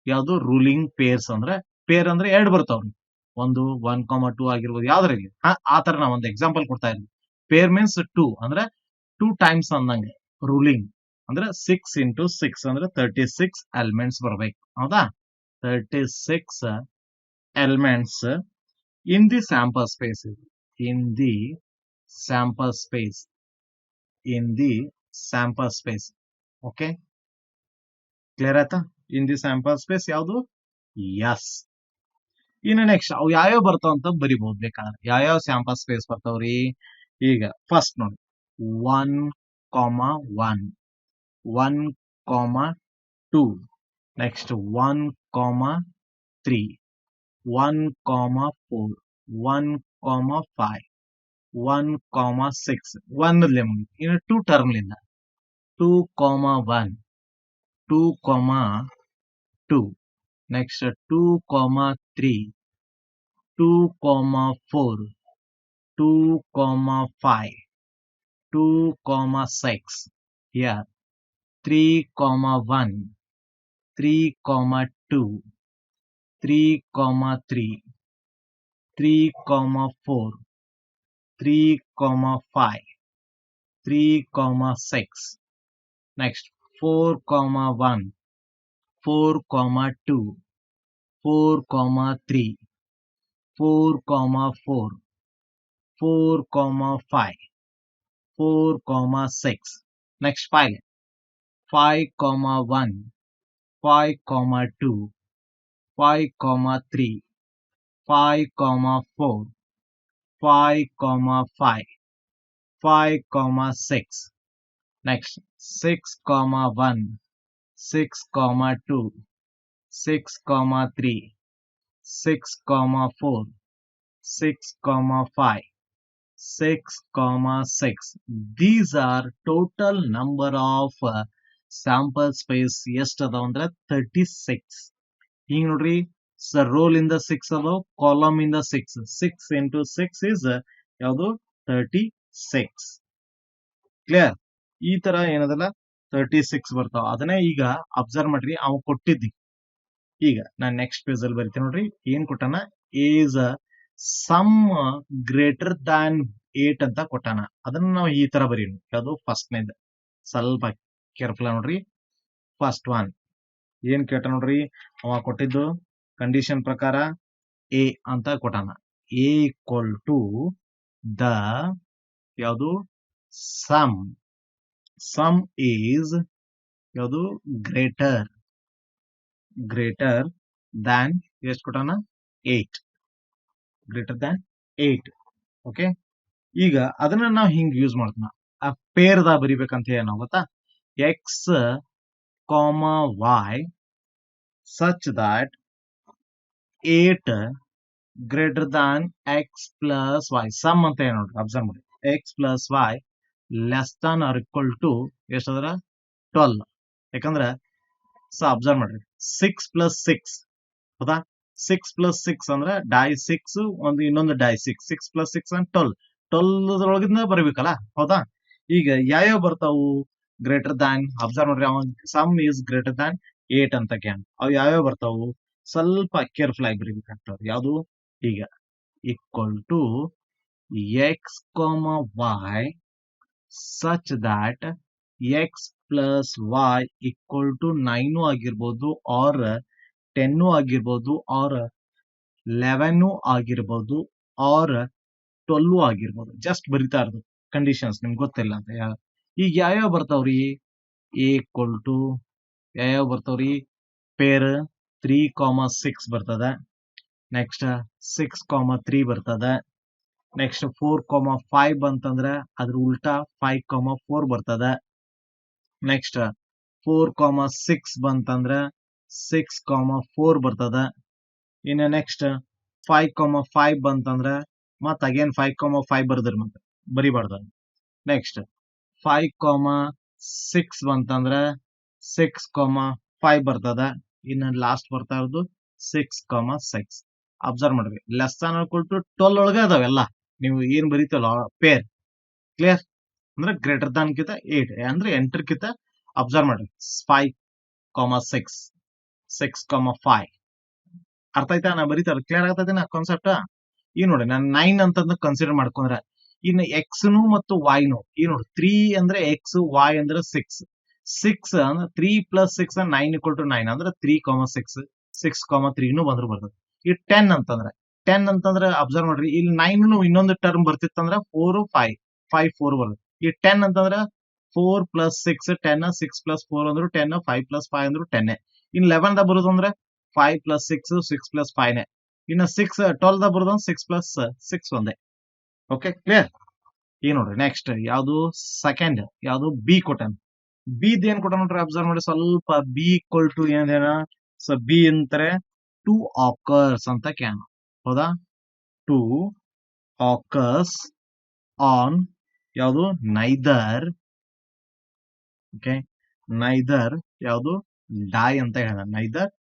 ಯಾವುದು ರೂಲಿಂಗ್ ಪೇರ್ಸ್. ಅಂದ್ರೆ ಪೇರ್ ಅಂದ್ರೆ ಎರಡು ಬರ್ತಾವ್ರಿ, ಒಂದು 1, 2 ಆಗಿರ್ಬೋದು, ಯಾವ್ದ್ರಲ್ಲಿ ಆ ತರ ನಾ ಒಂದು ಎಕ್ಸಾಂಪಲ್ ಕೊಡ್ತಾ ಇದ್ದೀನಿ. ಪೇರ್ ಮೀನ್ಸ್ 2 ಅಂದ್ರೆ 2 ಟೈಮ್ಸ್ ಅಂದಂಗೆ. ರೂಲಿಂಗ್ ಅಂದ್ರೆ 6 into 6 ಅಂದ್ರೆ 36 ಎಲಿಮೆಂಟ್ಸ್ ಬರ್ಬೇಕು, ಹೌದಾ? 36 elements in the sample space. in the sample space. In the sample space. Okay, clear ಆಯ್ತಾ? ಇನ್ ದಿ ಸ್ಯಾಂಪಲ್ ಸ್ಪೇಸ್ ಯಾವುದು? ಎಸ್. ಇನ್ನು ನೆಕ್ಸ್ಟ್ ಅವು ಯಾವ್ಯಾವ ಬರ್ತಾವ ಅಂತ ಬರಿಬಹುದು ಬೇಕಾದ್ರೆ. ಯಾವ್ಯಾವ ಸ್ಯಾಂಪಲ್ ಸ್ಪೇಸ್ ಬರ್ತಾವ್ರಿ? ಈಗ ಫಸ್ಟ್ ನೋಡಿ 1,1 1,2 ನೆಕ್ಸ್ಟ್ 1,3 1,4 1,5 1,6 1 ಇನ್ನು 2 ಟರ್ಮ್ಲಿಂದ 2,1 2,2 next 2,3 2,4 2,5 2,6 here 3,1 3,2 3,3 3,4 3,5 3,6 next 4,1 4,2 4,3 4,4 4,5 4,6 next 5 5,1 5,2 5,3 5,4 5,5 5,6 next 6,1 6,2 6,3 6,4 6,5 6,6 these are total number of sample space ಎಷ್ಟು ಅದಾವ ಅಂದ್ರೆ 36. ಈಗ ನೋಡ್ರಿ ಸರ್ ರೋಲ್ ಇಂದ 6 ಅದಾವ, ಕಾಲಮ್ ಇಂದ 6 6 into 6 is ಯಾವುದು 36. ಕ್ಲಿಯರ್? ಈ ತರ ಏನದಲ್ಲ 36 ಬರ್ತಾವ. ಅದನ್ನೇ ಈಗ ಅಬ್ಸರ್ವ್ ಮಾಡ್ರಿ, ಅವ್ ಕೊಟ್ಟಿದ್ದಿ. ಈಗ ನಾನ್ ನೆಕ್ಸ್ಟ್ ಪೇಜ್ ಅಲ್ಲಿ ಬರಿತೀನಿ ನೋಡ್ರಿ. ಏನ್ ಕೊಟ್ಟಾನ? ಈಸ್ ಸಮ್ ಗ್ರೇಟರ್ ದಾನ್ 8 ಅಂತ ಕೊಟ್ಟಾನ. ಅದನ್ನ ನಾವು ಈ ತರ ಬರೀನು. ಯಾವುದು ಫಸ್ಟ್ ನೇದ ಸ್ವಲ್ಪ ಕೇರ್ಫುಲ್ ನೋಡ್ರಿ. ಫಸ್ಟ್ ಒನ್ ಏನ್ ಕೇಳ್ತಾನ ನೋಡ್ರಿ, ಅವ ಕೊಟ್ಟಿದ್ದು ಕಂಡೀಷನ್ ಪ್ರಕಾರ ಎ ಅಂತ ಕೊಟ್ಟಾನ. ಎ ಈಕ್ವಲ್ ಟು ದ ಯಾವುದು ಸಮ್ ಸಮ್ ಈಸ್ ಯಾವುದು ಗ್ರೇಟರ್ ದ್ಯಾನ್ ಎಷ್ಟು ಕೊಟ್ಟಾನ 8 ಗ್ರೇಟರ್ ದ್ಯಾನ್ 8. ಓಕೆ, ಈಗ ಅದನ್ನ ನಾವು ಹಿಂಗ್ ಯೂಸ್ ಮಾಡ್ತೀವಿ. ಆ ಪೇರ್ ದ ಬರಿಬೇಕಂತ ಹೇಳಿ ನಾವು ಗೊತ್ತಾ, x comma y such that 8 greater than x plus y. Sum ಅಂತ ಹೇಳಿ ನೋಡ್ರಿ, ಅಬ್ಸರ್ವ್ ಮಾಡಿ. X plus y less than or equal to ಎಷ್ಟಂದ್ರ 12. ಯಾಕಂದ್ರ ಅಬ್ಸರ್ವ್ ಮಾಡ್ರಿ 6 ಪ್ಲಸ್ 6 ಹೌದಾ, 6 ಪ್ಲಸ್ 6 ಅಂದ್ರೆ ಡೈ 6 ಒಂದು ಇನ್ನೊಂದು ಡೈ 6 6 ಪ್ಲಸ್ 6 ಅಂದ್ರೆ 12 ಒಳಗಿಂದ ಬರಬೇಕಲ್ಲ, ಹೌದಾ? ಈಗ ಯಾವ್ಯಾವ ಬರ್ತಾವು ಗ್ರೇಟರ್ ದಾನ್? ಅಬ್ಸರ್ವ್ ಮಾಡ್ರಿ, ಅವ ಸಮ್ ಈಸ್ ಗ್ರೇಟರ್ ದಾನ್ 8 ಅಂತ ಕ್ಯಾನ್. ಅವು ಯಾವ್ಯಾವ ಬರ್ತಾವು ಸ್ವಲ್ಪ ಕೇರ್ಫುಲ್ ಆಗಿ ಬರೀಬೇಕಾಗ್ತದೆ. ಯಾವುದು? ಈಗ equal to X comma Y such that X plus Y equal to 9 ಆಗಿರ್ಬೋದು, ಆರ್ 10 ಆಗಿರ್ಬೋದು, ಆರ್ 11 ಆಗಿರ್ಬೋದು, ಆರ್ 12 ಆಗಿರ್ಬೋದು. ಜಸ್ಟ್ ಬರಿತಾ ಇರೋದು ಕಂಡೀಷನ್ಸ್, ನಿಮ್ಗೆ ಗೊತ್ತಿಲ್ಲ ಅಂತ. ಈಗ ಯಾವ್ಯಾವ ಬರ್ತಾವ್ರಿ? ಈಕ್ವಲ್ ಟು ಯಾವ್ಯಾವ ಬರ್ತಾವ್ರಿ? ಪೇರ್ 3,6 ಬರ್ತದ. ನೆಕ್ಸ್ಟ್ 6,3 ಬರ್ತದ. ನೆಕ್ಸ್ಟ್ 4,5 ಬಂತಂದ್ರ ಅದ್ರ ಉಲ್ಟಾ 5,4 ಬರ್ತದ. ನೆಕ್ಸ್ಟ್ 4,6 ಬಂತಂದ್ರ 6,4 ಬರ್ತದ. ಇನ್ನು ನೆಕ್ಸ್ಟ್ 5,5 ಬಂತಂದ್ರ ಮತ್ ಅಗೇನ್ 5,5 ಬರ್ದ್ರಿ, ಮತ್ತೆ ಬರಿಬಾರ್ದ. ನೆಕ್ಸ್ಟ್ 5,6 ಬಂತಂದ್ರ 6,5 ಬರ್ತದ. ಇನ್ನು ಲಾಸ್ಟ್ ಬರ್ತಾ ಇರೋದು 6,6. ಅಬ್ಸರ್ವ್ ಮಾಡ್ರಿ, ಲೆಸ್ ದಾನ್ ಈಕ್ವಲ್ ಟು 12 ಒಳಗೆ ಅದಾವೆಲ್ಲ. ನೀವು ಏನ್ ಬರೀತಲ್ಲ ಪೇರ್. ಕ್ಲಿಯರ್? ಅಂದ್ರೆ ಗ್ರೇಟರ್ ದಾನ್ ಕಿಂತ 8 ಅಂದ್ರೆ ಎಂಟರ್ ಕಿಂತ. ಅಬ್ಸರ್ವ್ ಮಾಡ್ರಿ 5,6 6,5 ಅರ್ಥ ಆಯ್ತಾ? ನಾ ಬರೀತಾರ ಕ್ಲಿಯರ್ ಆಗ್ತದೆ ನಾ ಕಾನ್ಸೆಪ್ಟ್. ಈ ನೋಡಿ ನಾನು 9 ಅಂತಂದು ಕನ್ಸಿಡರ್ ಮಾಡ್ಕೊಂಡ್ರ, ಇನ್ನು ಎಕ್ಸ್ ನು ಮತ್ತು ವೈ ನು ಈ ನೋಡಿ 3 ಅಂದ್ರೆ ಎಕ್ಸ್, ವೈ ಅಂದ್ರೆ 6 ಅಂದ್ರೆ 3 ಪ್ಲಸ್ 6 9 ಈಕ್ವಲ್ ಟು 9 ಅಂದ್ರೆ 3,6 6,3 ಬಂದ್ರು ಬರ್ತದೆ. ಈ 10 ಅಂತಂದ್ರೆ 10 ಅಂತಂದ್ರೆ ಅಬ್ಸರ್ವ್ ಮಾಡ್ರಿ, ಇಲ್ಲಿ 9 ಇನ್ನೊಂದು ಟರ್ಮ್ ಬರ್ತಿತ್ತಂದ್ರ 4 5 5 4 ಬರುತ್ತೆ. ಈ 10 ಅಂತಂದ್ರ 4 ಪ್ಲಸ್ 6 10 6 ಪ್ಲಸ್ 4 ಅಂದ್ರು 10 5 ಪ್ಲಸ್ 5 ಅಂದ್ರು 10. ಇನ್ 11 ದ ಬರೋದು ಅಂದ್ರೆ 5 ಪ್ಲಸ್ 6 6 ಪ್ಲಸ್ 5 ನೇ. ಇನ್ನು 12 ದ ಬರೋದು 6 ಪ್ಲಸ್ 6 ಒಂದೇ. Okay clear. ಈಗ ನೋಡ್ರಿ ನೆಕ್ಸ್ಟ್ ಯಾವ್ದು ಸೆಕೆಂಡ್ ಯಾವ್ದು ಬಿ ಕೊಟ್ಟನ್. ಬಿ ಏನ್ ಕೊಟ್ಟ ನೋಡ್ರಿ ಅಬ್ಸರ್ವ್ ಮಾಡಿ ಸ್ವಲ್ಪ. ಬಿ ಈಕ್ವಲ್ ಟು ಏನೇನ, ಸೊ ಬಿ ಅಂತಾರೆ 2 ಆಕರ್ಸ್ ಅಂತ ಕ್ಯಾನ್. ಹೌದಾ, 2 ಆಕರ್ಸ್ ಆನ್ ಯಾವುದು ನೈದರ್, ಓಕೆ ನೈದರ್ ಯಾವುದು ಡೈ ಅಂತ ಹೇಳಿದ, neither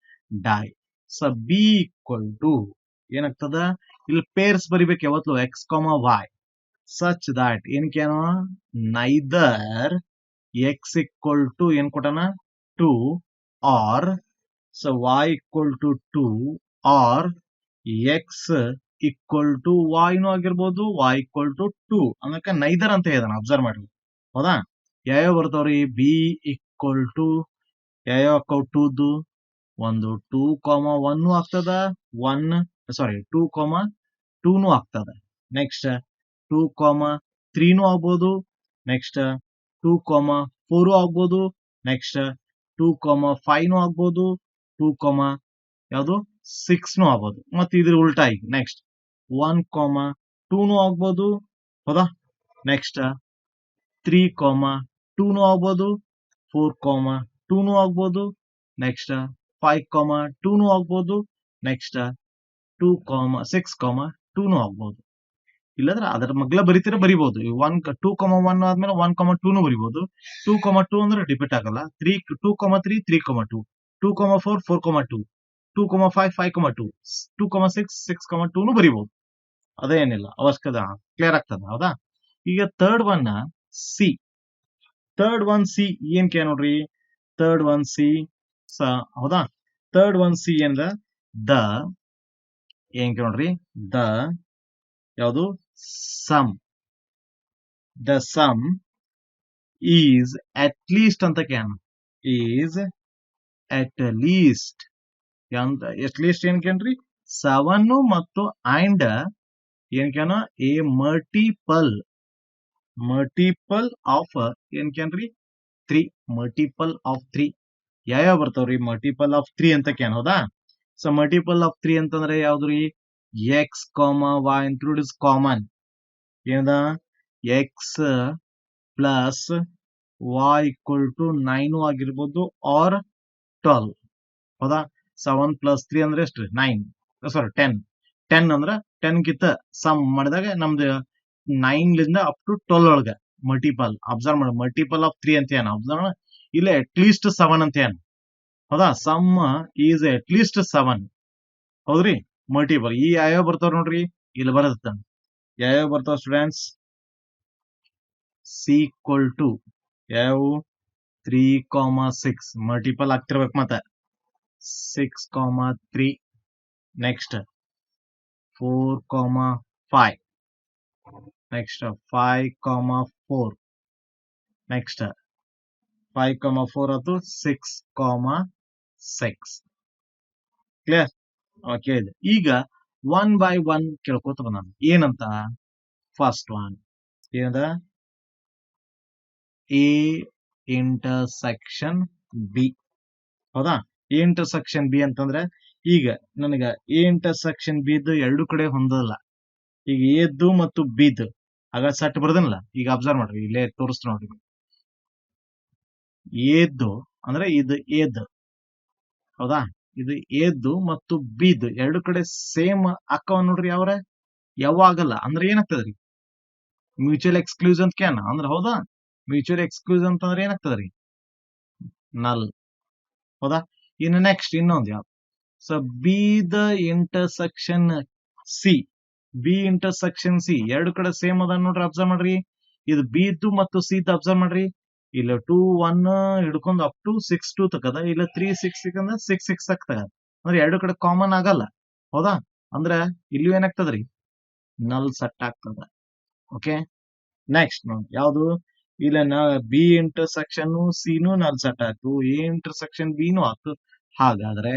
die. So B equal to ಏನಾಗ್ತದ, ಇಲ್ಲಿ ಪೇರ್ಸ್ ಬರಿಬೇಕು ಯಾವತ್ತು ಎಕ್ಸ್ ವೈ, ಸಚ್ ದಟ್ ಏನಕ್ಕೇನು ನೈದರ್ ಎಕ್ಸ್ ಈಕ್ವಲ್ ಟು ಏನ್ ಕೊಟ್ಟನ 2 or, so y equal to 2 or x equal to ವಾಯ್ನು ಆಗಿರ್ಬೋದು, y ಈಕ್ವಲ್ ಟು 2 ಅನ್ನಕ ನೈದರ್ ಅಂತ ಹೇಳಿದಾನ. ಅಬ್ಸರ್ವ್ ಮಾಡಿ. ಹೌದಾ, ಯಾವ್ಯಾವ ಬರ್ತಾವ್ರಿ, ಬಿ ಈಕ್ವಲ್ ಟು ಯಾವ್ಯಾವ ಅಕ್ಕವ್ 2ದು, ಒಂದು 2 1 ಆಗ್ತದ, 2 2 ಆಗ್ತದ. ನೆಕ್ಸ್ಟ್ 2 3 ಆಗ್ಬೋದು, ನೆಕ್ಸ್ಟ್ 2 4 ಆಗ್ಬೋದು, ನೆಕ್ಸ್ಟ್ 2 5 ಆಗ್ಬೋದು, 2 ಯಾವುದು 6 ಆಗ್ಬೋದು. ಮತ್ತೆ ಇದ್ರ ಉಲ್ಟಾ ಈಗ ನೆಕ್ಸ್ಟ್ 1 2 ಆಗ್ಬೋದು. ಹೌದಾ, ನೆಕ್ಸ್ಟ್ 3 2 ಆಗ್ಬೋದು, 4 2 ಆಗ್ಬೋದು, ನೆಕ್ಸ್ಟ್ 5 2 ಆಗ್ಬೋದು, ನೆಕ್ಸ್ಟ್ 2 6 2 ಆಗ್ಬೋದು. ಇಲ್ಲಂದ್ರೆ ಅದರ ಮಗ್ಲ ಬರಿತೀರ ಬರಿಬಹುದು. 2 1 ಆದ್ಮೇಲೆ 1 2 ಬರಿಬಹುದು. 2 2 ಅಂದ್ರೆ ರಿಪೀಟ್ ಆಗಲ್ಲ. 2 3 3 2 2 4 4 2 2 5 5 2 2 6 6 2 ಬರಿಬಹುದು. ಅದೇನಿಲ್ಲ ಅವಶ್ಯಕತೆ, ಕ್ಲಿಯರ್ ಆಗ್ತದ. ಹೌದಾ, ಈಗ third one C. Third one C ಏನ್ ಕೇ ನೋಡ್ರಿ, ಥರ್ಡ್ ಒನ್ ಸಿ ಹೌದಾ, ಥರ್ಡ್ ಒನ್ ಸಿ ಏನ್ರ ದ ಏನ್ ಕೇ ನೋಡ್ರಿ, ದ ಯಾವುದು sum, the sum is at least ಅಂತ ಕ್ಯಾನ್, is at least at least ಏನ್ ಕೇನ್ರಿ 7 ಮತ್ತು ಅಂಡ್ ಏನ್ ಕ್ಯಾನ ಎ ಮಲ್ಟಿಪಲ್ ಆಫ್ ಏನ್ ಕ್ಯಾನ್ರಿ 3, ಮಲ್ಟಿಪಲ್ ಆಫ್ 3 ಯಾವ್ಯಾವ ಬರ್ತಾವ್ರಿ, ಮಲ್ಟಿಪಲ್ ಆಫ್ 3 ಅಂತ ಕ್ಯಾನ್. ಹೌದಾ, ಸೊ ಮಲ್ಟಿಪಲ್ ಆಫ್ 3 ಅಂತಂದ್ರೆ ಯಾವ್ದ್ರಿ, X Y include is common, ಏನದ X plus Y equal to 9 ಆಗಿರ್ಬೋದು ಆರ್ 12. ಹೌದಾ, 7 ಪ್ಲಸ್ 3 ಅಂದ್ರೆ ಎಷ್ಟು 9, ಸಾರಿ 10. 10 ಅಂದ್ರೆ 10 ಗಿಂತ ಸಮ್ ಮಾಡಿದಾಗ ನಮ್ದು 9 ಲಿಂದ ಅಪ್ ಟು 12 ಒಳಗ ಮಲ್ಟಿಪಲ್. ಅಬ್ಸರ್ವ್ ಮಾಡಿ, ಮಲ್ಟಿಪಲ್ ಆಫ್ 3 ಅಂತ ಏನ್ ಅಬ್ಸರ್ವ್, ಇಲ್ಲ ಅಟ್ ಲೀಸ್ಟ್ 7 ಅಂತ ಏನ್. ಹೌದಾ, ಸಮ್ ಈಸ್ ಅಟ್ ಲೀಸ್ಟ್ 7. ಹೌದ್ರಿ, ಮಲ್ಟಿಪಲ್ ಈ ಯಾವ್ಯಾವ ಬರ್ತಾವ ನೋಡ್ರಿ, ಇಲ್ಲಿ ಬರತ್ತ ಯಾವ್ಯಾವ ಬರ್ತಾವ ಸ್ಟೂಡೆಂಟ್ಸ್. ಸಿ ಈಕ್ವಲ್ ಟು ಯಾವ 3 6 ಮಲ್ಟಿಪಲ್ ಆಗ್ತಿರ್ಬೇಕು, ಮತ್ತೆ 6 3, ನೆಕ್ಸ್ಟ್ 4 5, ನೆಕ್ಸ್ಟ್ 5 4, ನೆಕ್ಸ್ಟ್ 5 4 ಅದು 6 6. ಕ್ಲಿಯರ್. ಓಕೆ, ಈಗ 1 by 1 ಕೇಳ್ಕೊತ ಬಂದ ಏನಂತ. ಫಸ್ಟ್ ಒನ್ ಏನದ, ಎ ಇಂಟರ್ಸೆಕ್ಷನ್ ಬಿ. ಹೌದಾ, ಎ ಇಂಟರ್ಸೆಕ್ಷನ್ ಬಿ ಅಂತಂದ್ರೆ ಈಗ ನನಗ ಎ ಇಂಟರ್ಸೆಕ್ಷನ್ ಬಿ ಎರಡು ಕಡೆ ಹೊಂದಲ್ಲ. ಈಗ ಎದ್ದು ಮತ್ತು ಬಿದ್ದು ಆಗ ಸಟ್ ಬರ್ದನಲ್ಲ. ಈಗ ಅಬ್ಸರ್ವ್ ಮಾಡ್ರಿ, ಇಲ್ಲೇ ತೋರಿಸ್ತು ನೋಡ್ರಿ, ಎದ್ದು ಅಂದ್ರೆ ಇದು ಎದ್ದು. ಹೌದಾ, ಇದು ಎದ್ದು ಮತ್ತು ಬಿದ್ದು ಎರಡು ಕಡೆ ಸೇಮ್ ಅಕ್ಕವ ನೋಡ್ರಿ, ಯಾವಾಗಲ್ಲ ಅಂದ್ರೆ ಏನಾಗ್ತದ್ರಿ, ಮ್ಯೂಚುವಲ್ ಎಕ್ಸ್ಕ್ಲೂಸ್ ಅಂತ ಕ್ಯಾನ್ ಅಂದ್ರೆ. ಹೌದಾ, ಮ್ಯೂಚುವಲ್ ಎಕ್ಸ್ಕ್ಲೂಸ್ ಅಂತಂದ್ರೆ ಏನಾಗ್ತದ್ರಿ, ನಲ್. ಹೌದಾ, ಇನ್ನು ನೆಕ್ಸ್ಟ್ ಇನ್ನೊಂದು ಯಾವ್ದು, so B the intersection C. B intersection C ಎರಡು ಕಡೆ ಸೇಮ್ ಅದ ನೋಡ್ರಿ. ಅಬ್ಸರ್ವ್ ಮಾಡ್ರಿ, ಇದು ಬಿ ದು ಮತ್ತು ಸಿ ಅಬ್ಸರ್ವ್ ಮಾಡ್ರಿ. ಇಲ್ಲ 2 1 ಹಿಡ್ಕೊಂಡು ಅಪ್ ಟು 6 2 ತಗದ, ಇಲ್ಲ 3 6 ಅಂದ್ರೆ 6 6 ತಗದ, ಅಂದ್ರೆ ಎರಡು ಕಡೆ ಕಾಮನ್ ಆಗಲ್ಲ. ಹೌದಾ, ಅಂದ್ರೆ ಇಲ್ಲಿ ಏನಾಗ್ತದ್ರಿ, ನಲ್ ಸೆಟ್ ಆಗ್ತದ. ಓಕೆ, ನೆಕ್ಸ್ಟ್ ನೋಡಿ ಯಾವ್ದು, ಇಲ್ಲ ಬಿ ಇಂಟರ್ಸೆಕ್ಷನ್ ಸಿನು ನಲ್ ಸೆಟ್ ಆಯ್ತು, ಎ ಇಂಟರ್ಸೆಕ್ಷನ್ ಬಿನು ಆಯ್ತು. ಹಾಗಾದ್ರೆ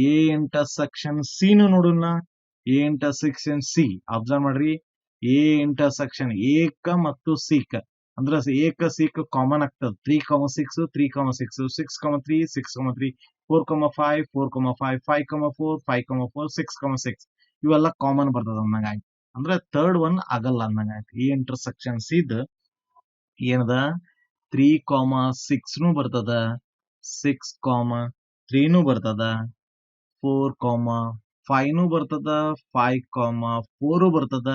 ಎ ಇಂಟರ್ಸೆಕ್ಷನ್ ಸಿನು ನೋಡೋಣ, ಎ ಇಂಟರ್ಸೆಕ್ಷನ್ ಸಿ ಅಬ್ಸರ್ವ್ ಮಾಡ್ರಿ, ಎ ಇಂಟರ್ಸೆಕ್ಷನ್ ಏಕ ಮತ್ತು ಸಿಕ್ ಅಂದ್ರೆ ಏಕ ಸಿಕ್ ಕಾಮನ್ ಆಗ್ತದೆ. 3,6 3,6 6,3 6,3 4,5 4,5 5,4 5,4 6,6 ಇವೆಲ್ಲ ಕಾಮನ್ ಬರ್ತದ ಅಂದಂಗ ಆಯ್ತು. ಅಂದ್ರೆ ಥರ್ಡ್ ಒನ್ ಆಗಲ್ಲ ಅಂದಂಗ ಆಯ್ತು. ಎ ಇಂಟರ್ಸೆಕ್ಷನ್ ಸಿದ್ ಏನದ 3,6 ಬರ್ತದ, 6,3 ಬರ್ತದ, 4,5 ಬರ್ತದ, 5,4 ಬರ್ತದ,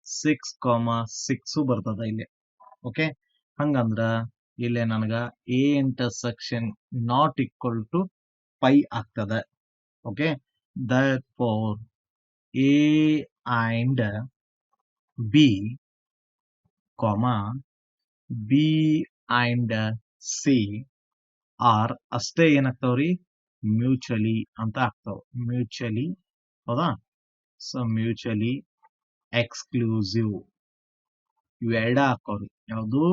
6,6 ಬರ್ತದ ಇಲ್ಲಿ. ಓಕೆ, ಹಂಗಂದ್ರ ಇಲ್ಲಿ ನನಗ A intersection not equal to phi ಆಗ್ತದ. Okay, that for A and B B and C are ಅಷ್ಟೇ ಏನಾಗ್ತಾವ್ರಿ, ಮ್ಯೂಚುವಲಿ ಅಂತ ಆಗ್ತಾವ. ಮ್ಯೂಚುವಲಿ, ಹೌದಾ? ಸೊ ಮ್ಯೂಚುವಲಿ ಎಕ್ಸ್ಕ್ಲೂಸಿವ್ ಇವೆರಡ ಹಾಕೋರಿ. ಯಾವುದು?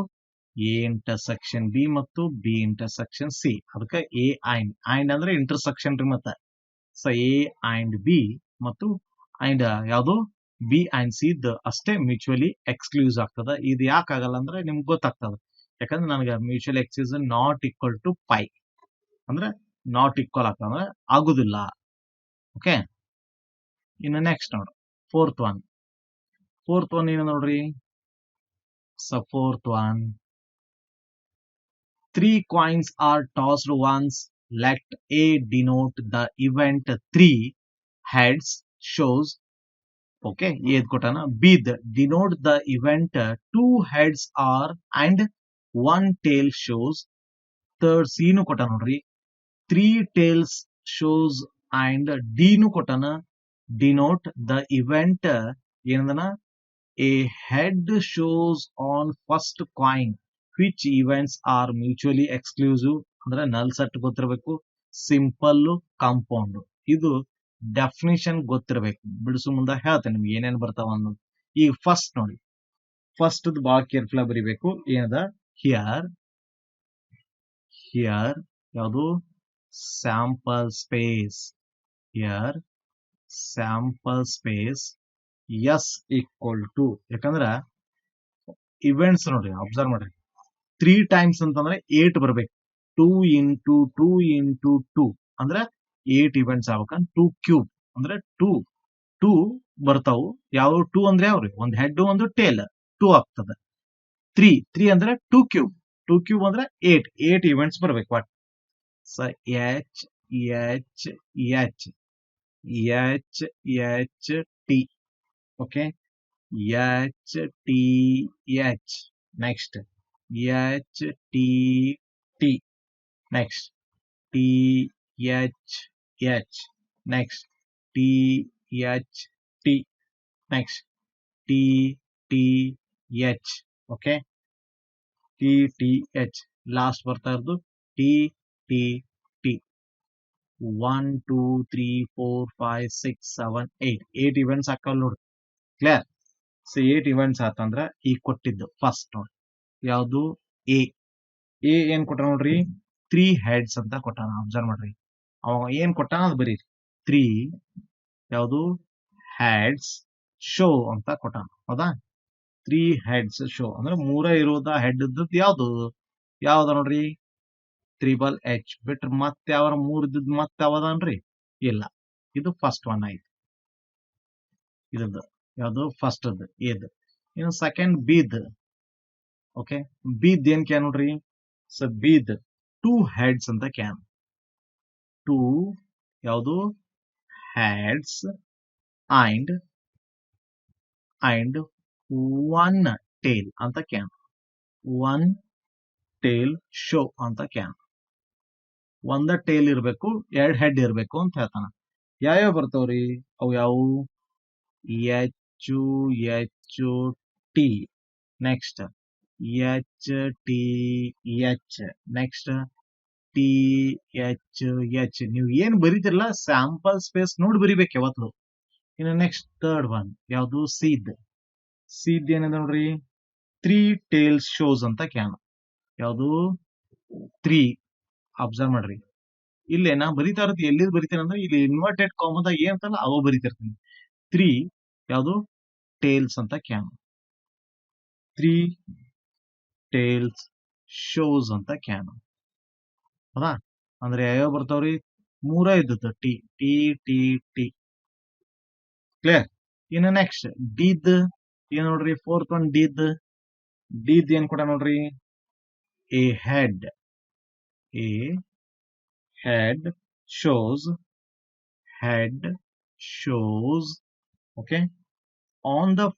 ಎ ಇಂಟರ್ಸೆಕ್ಷನ್ ಬಿ ಮತ್ತು ಬಿ ಇಂಟರ್ಸೆಕ್ಷನ್ ಸಿ. ಅದಕ್ಕೆ ಎ ಅಂಡ್ ಅಂದ್ರೆ ಇಂಟರ್ಸೆಕ್ಷನ್ ರೀ ಮತ್ತ. ಸೊ ಎ ಅಂಡ್ ಬಿ ಮತ್ತು ಅಂಡ್ ಯಾವುದು ಬಿ ಅಂಡ್ ಸಿ ಅಷ್ಟೇ ಮ್ಯೂಚುವಲಿ ಎಕ್ಸ್ಕ್ಲೂಸಿವ್ ಆಗ್ತದ. ಇದು ಯಾಕೆ ಆಗಲ್ಲ ಅಂದ್ರೆ ನಿಮ್ಗೆ ಗೊತ್ತಾಗ್ತದ. ಯಾಕಂದ್ರೆ ನನಗೆ mutual exclusive not equal to phi ಅಂದ್ರೆ ನಾಟ್ ಈಕ್ವಲ್ ಆಗ್ತದ ಅಂದ್ರೆ ಆಗುದಿಲ್ಲ. ಓಕೆ, ಇನ್ನು ನೆಕ್ಸ್ಟ್ ನೋಡ್ರಿ ಫೋರ್ತ್ ಒನ್ ಏನು ನೋಡ್ರಿ. So fourth one, 3 coins are tossed once. Let A denote the event 3 heads shows. Okay, ಏದ್ ಕೊಟ್ಟಾನ. B denote the event 2 heads are and 1 tail shows. Third C ನು ಕೊಟ್ಟಾನ ನೋಡ್ರಿ. 3 tails shows and D ನು ಕೊಟ್ಟಾನ. Denote the event ಏನದನ, a head shows on first coin. Which events are mutually exclusive? ಅಂದ್ರೆ ನಲ್ ಸೆಟ್ ಗೊತ್ತಿರಬೇಕು, ಸಿಂಪಲ್, ಕಾಂಪೌಂಡ್. ಇದು ಡೆಫಿನಿಷನ್ ಗೊತ್ತಿರಬೇಕು. ಬಿಡಿಸು ಮುಂದೆ ಹೇಳ್ತೇನೆ ನಿಮ್ಗೆ ಏನೇನು ಬರ್ತಾವ ಅನ್ನೋದು. ಈಗ ಫಸ್ಟ್ ನೋಡಿ, ಫಸ್ಟ್ ಬಹಳ ಕೇರ್ಫುಲ್ ಆಗಿ ಬರಿಬೇಕು. ಏನದ ಹಿಯರ್ ಯಾವುದು sample space. Here sample space S equal to, ಯಾಕಂದ್ರ ಇವೆಂಟ್ಸ್ ನೋಡ್ರಿ, ಅಬ್ಸರ್ವ್ ಮಾಡ್ರಿ, 3 ಟೈಮ್ಸ್ ಅಂತಂದ್ರೆ 8 ಬರ್ಬೇಕು. 2 into 2 into 2 ಅಂದ್ರೆ 8 ಇವೆಂಟ್ಸ್ ಆಗ್ಬೇಕಂದ್ರೆ 2 ಕ್ಯೂಬ್ ಅಂದ್ರೆ 2 ಬರ್ತಾವು. ಯಾವ 2 ಅಂದ್ರೆ ಯಾವ್ರಿ, ಒಂದು ಹೆಡ್ ಒಂದು ಟೇಲ್, 2 ಆಗ್ತದೆ. 3 ಅಂದ್ರೆ 2 ಕ್ಯೂಬ್ ಅಂದ್ರೆ 8 ಇವೆಂಟ್ಸ್ ಬರ್ಬೇಕು. ವಾಟ್ ಸ H H H H H T. Okay, H T H. Next H T T. Next T H H. Next T H T. Next T T H. Okay, T T H. Last ಬರ್ತಾ ಇರೋದು ಟಿ ಟಿ ಟಿ. 1 2 3 4 5 6 7 8 ಇವೆಂಟ್ಸ್ ಹಾಕಲ್ ನೋಡಿ. ಕ್ಲಿಯರ್? ಸೊ 8 ಇವೆಂಟ್ಸ್ ಆತಂದ್ರ ಈಗ ಕೊಟ್ಟಿದ್ದು ಫಸ್ಟ್ ನೋಡಿ ಯಾವುದು ಎ ಏನ್ ಕೊಟ್ಟ ನೋಡ್ರಿ, 3 ಹೆಡ್ಸ್ ಅಂತ ಕೊಟ್ಟಾನ. ಅಬ್ಸರ್ವ್ ಮಾಡ್ರಿ, ಅವ ಏನ್ ಕೊಟ್ಟಾನ ಅದು ಬರೀರಿ. 3 ಯಾವುದು ಹೆಡ್ಸ್ ಶೋ ಅಂತ ಕೊಟ್ಟಾನ. ಹೌದಾ? 3 ಹೆಡ್ಸ್ ಶೋ ಅಂದ್ರೆ 3 ಇರೋದ ಹೆಡ್ ಇದ್ದದ್ದು ಯಾವ್ದ ನೋಡ್ರಿ, ತ್ರಿಬಲ್ ಎಚ್ ಬಿಟ್ರೆ ಮತ್ತೆ ಯಾವ 3 ಇದ್ದದ್ದು ಮತ್ತೆ ಯಾವ್ದನ್ರಿ? ಇಲ್ಲ, ಇದು ಫಸ್ಟ್ ಒನ್ ಆಯ್ತು. ಇದ್ರದ್ದು ಯಾವುದು ಫಸ್ಟ್ ಏದ್. ಇನ್ನು ಸೆಕೆಂಡ್ ಬೀದ್. ಓಕೆ, ಬೀದ್ ಏನ್ ಕ್ಯಾನ್ ನೋಡ್ರಿ. ಸೊ ಬೀದ್ 2 ಹೆಡ್ಸ್ ಅಂತ ಕ್ಯಾನ್. 2 ಯಾವುದು ಹೆಡ್ಸ್ ಅಂಡ್ 1 ಟೇಲ್ ಅಂತ ಕ್ಯಾನ್. 1 ಟೇಲ್ ಶೋ ಅಂತ ಕ್ಯಾನ್. ಒಂದ ಟೇಲ್ ಇರ್ಬೇಕು, 2 ಹೆಡ್ ಇರ್ಬೇಕು ಅಂತ ಹೇಳ್ತಾನ. ಯಾವ್ಯಾವ ಬರ್ತಾವ್ರಿ ಅವು? ಯಾವು? H H T. Next H T H. Next T H H. ನೀವು ಏನ್ ಬರೀತಿರಲ್ಲ ಸ್ಯಾಂಪಲ್ ಸ್ಪೇಸ್ ನೋಡಿ ಬರಿಬೇಕು ಯಾವತ್ತು. ಇನ್ನು ನೆಕ್ಸ್ಟ್ ಥರ್ಡ್ ಒನ್ ಯಾವುದು? ಸೀದ್ ಏನಂದ್ರೆ ನೋಡ್ರಿ, 3 ಟೇಲ್ಸ್ ಶೋಸ್ ಅಂತ ಕ್ಯಾನ್. ಯಾವುದು? 3. ಅಬ್ಸರ್ವ್ ಮಾಡ್ರಿ, ಇಲ್ಲೇ ನಾ ಬರೀತಾ ಇರೋದು ಎಲ್ಲಿ ಬರಿತೇನೆ ಅಂದ್ರೆ ಇಲ್ಲಿ ಇನ್ವರ್ಟೆಡ್ ಕಾಮದಾಗ ಏನಂತಲ್ಲ ಅವ ಬರಿತಿರ್ತೀನಿ. 3 ಯಾವುದು ಟೇಲ್ಸ್ ಅಂತ ಕ್ಯಾನ್ 3 ಟೇಲ್ಸ್ ಶೋಸ್ ಅಂತ ಕ್ಯಾನ್ ಹೌದಾ ಅಂದ್ರೆ ಯಾವ್ಯಾವ ಬರ್ತಾವ್ರಿ 3 ಇದ್ದದ್ದು T T T T clear ಇನ್ನು ನೆಕ್ಸ್ಟ್ ಡಿದ್ ಏನ್ ನೋಡ್ರಿ 4th ಒನ್ ಡಿದ್ ಏನ್ ಕೊಡ ನೋಡ್ರಿ A head shows okay on the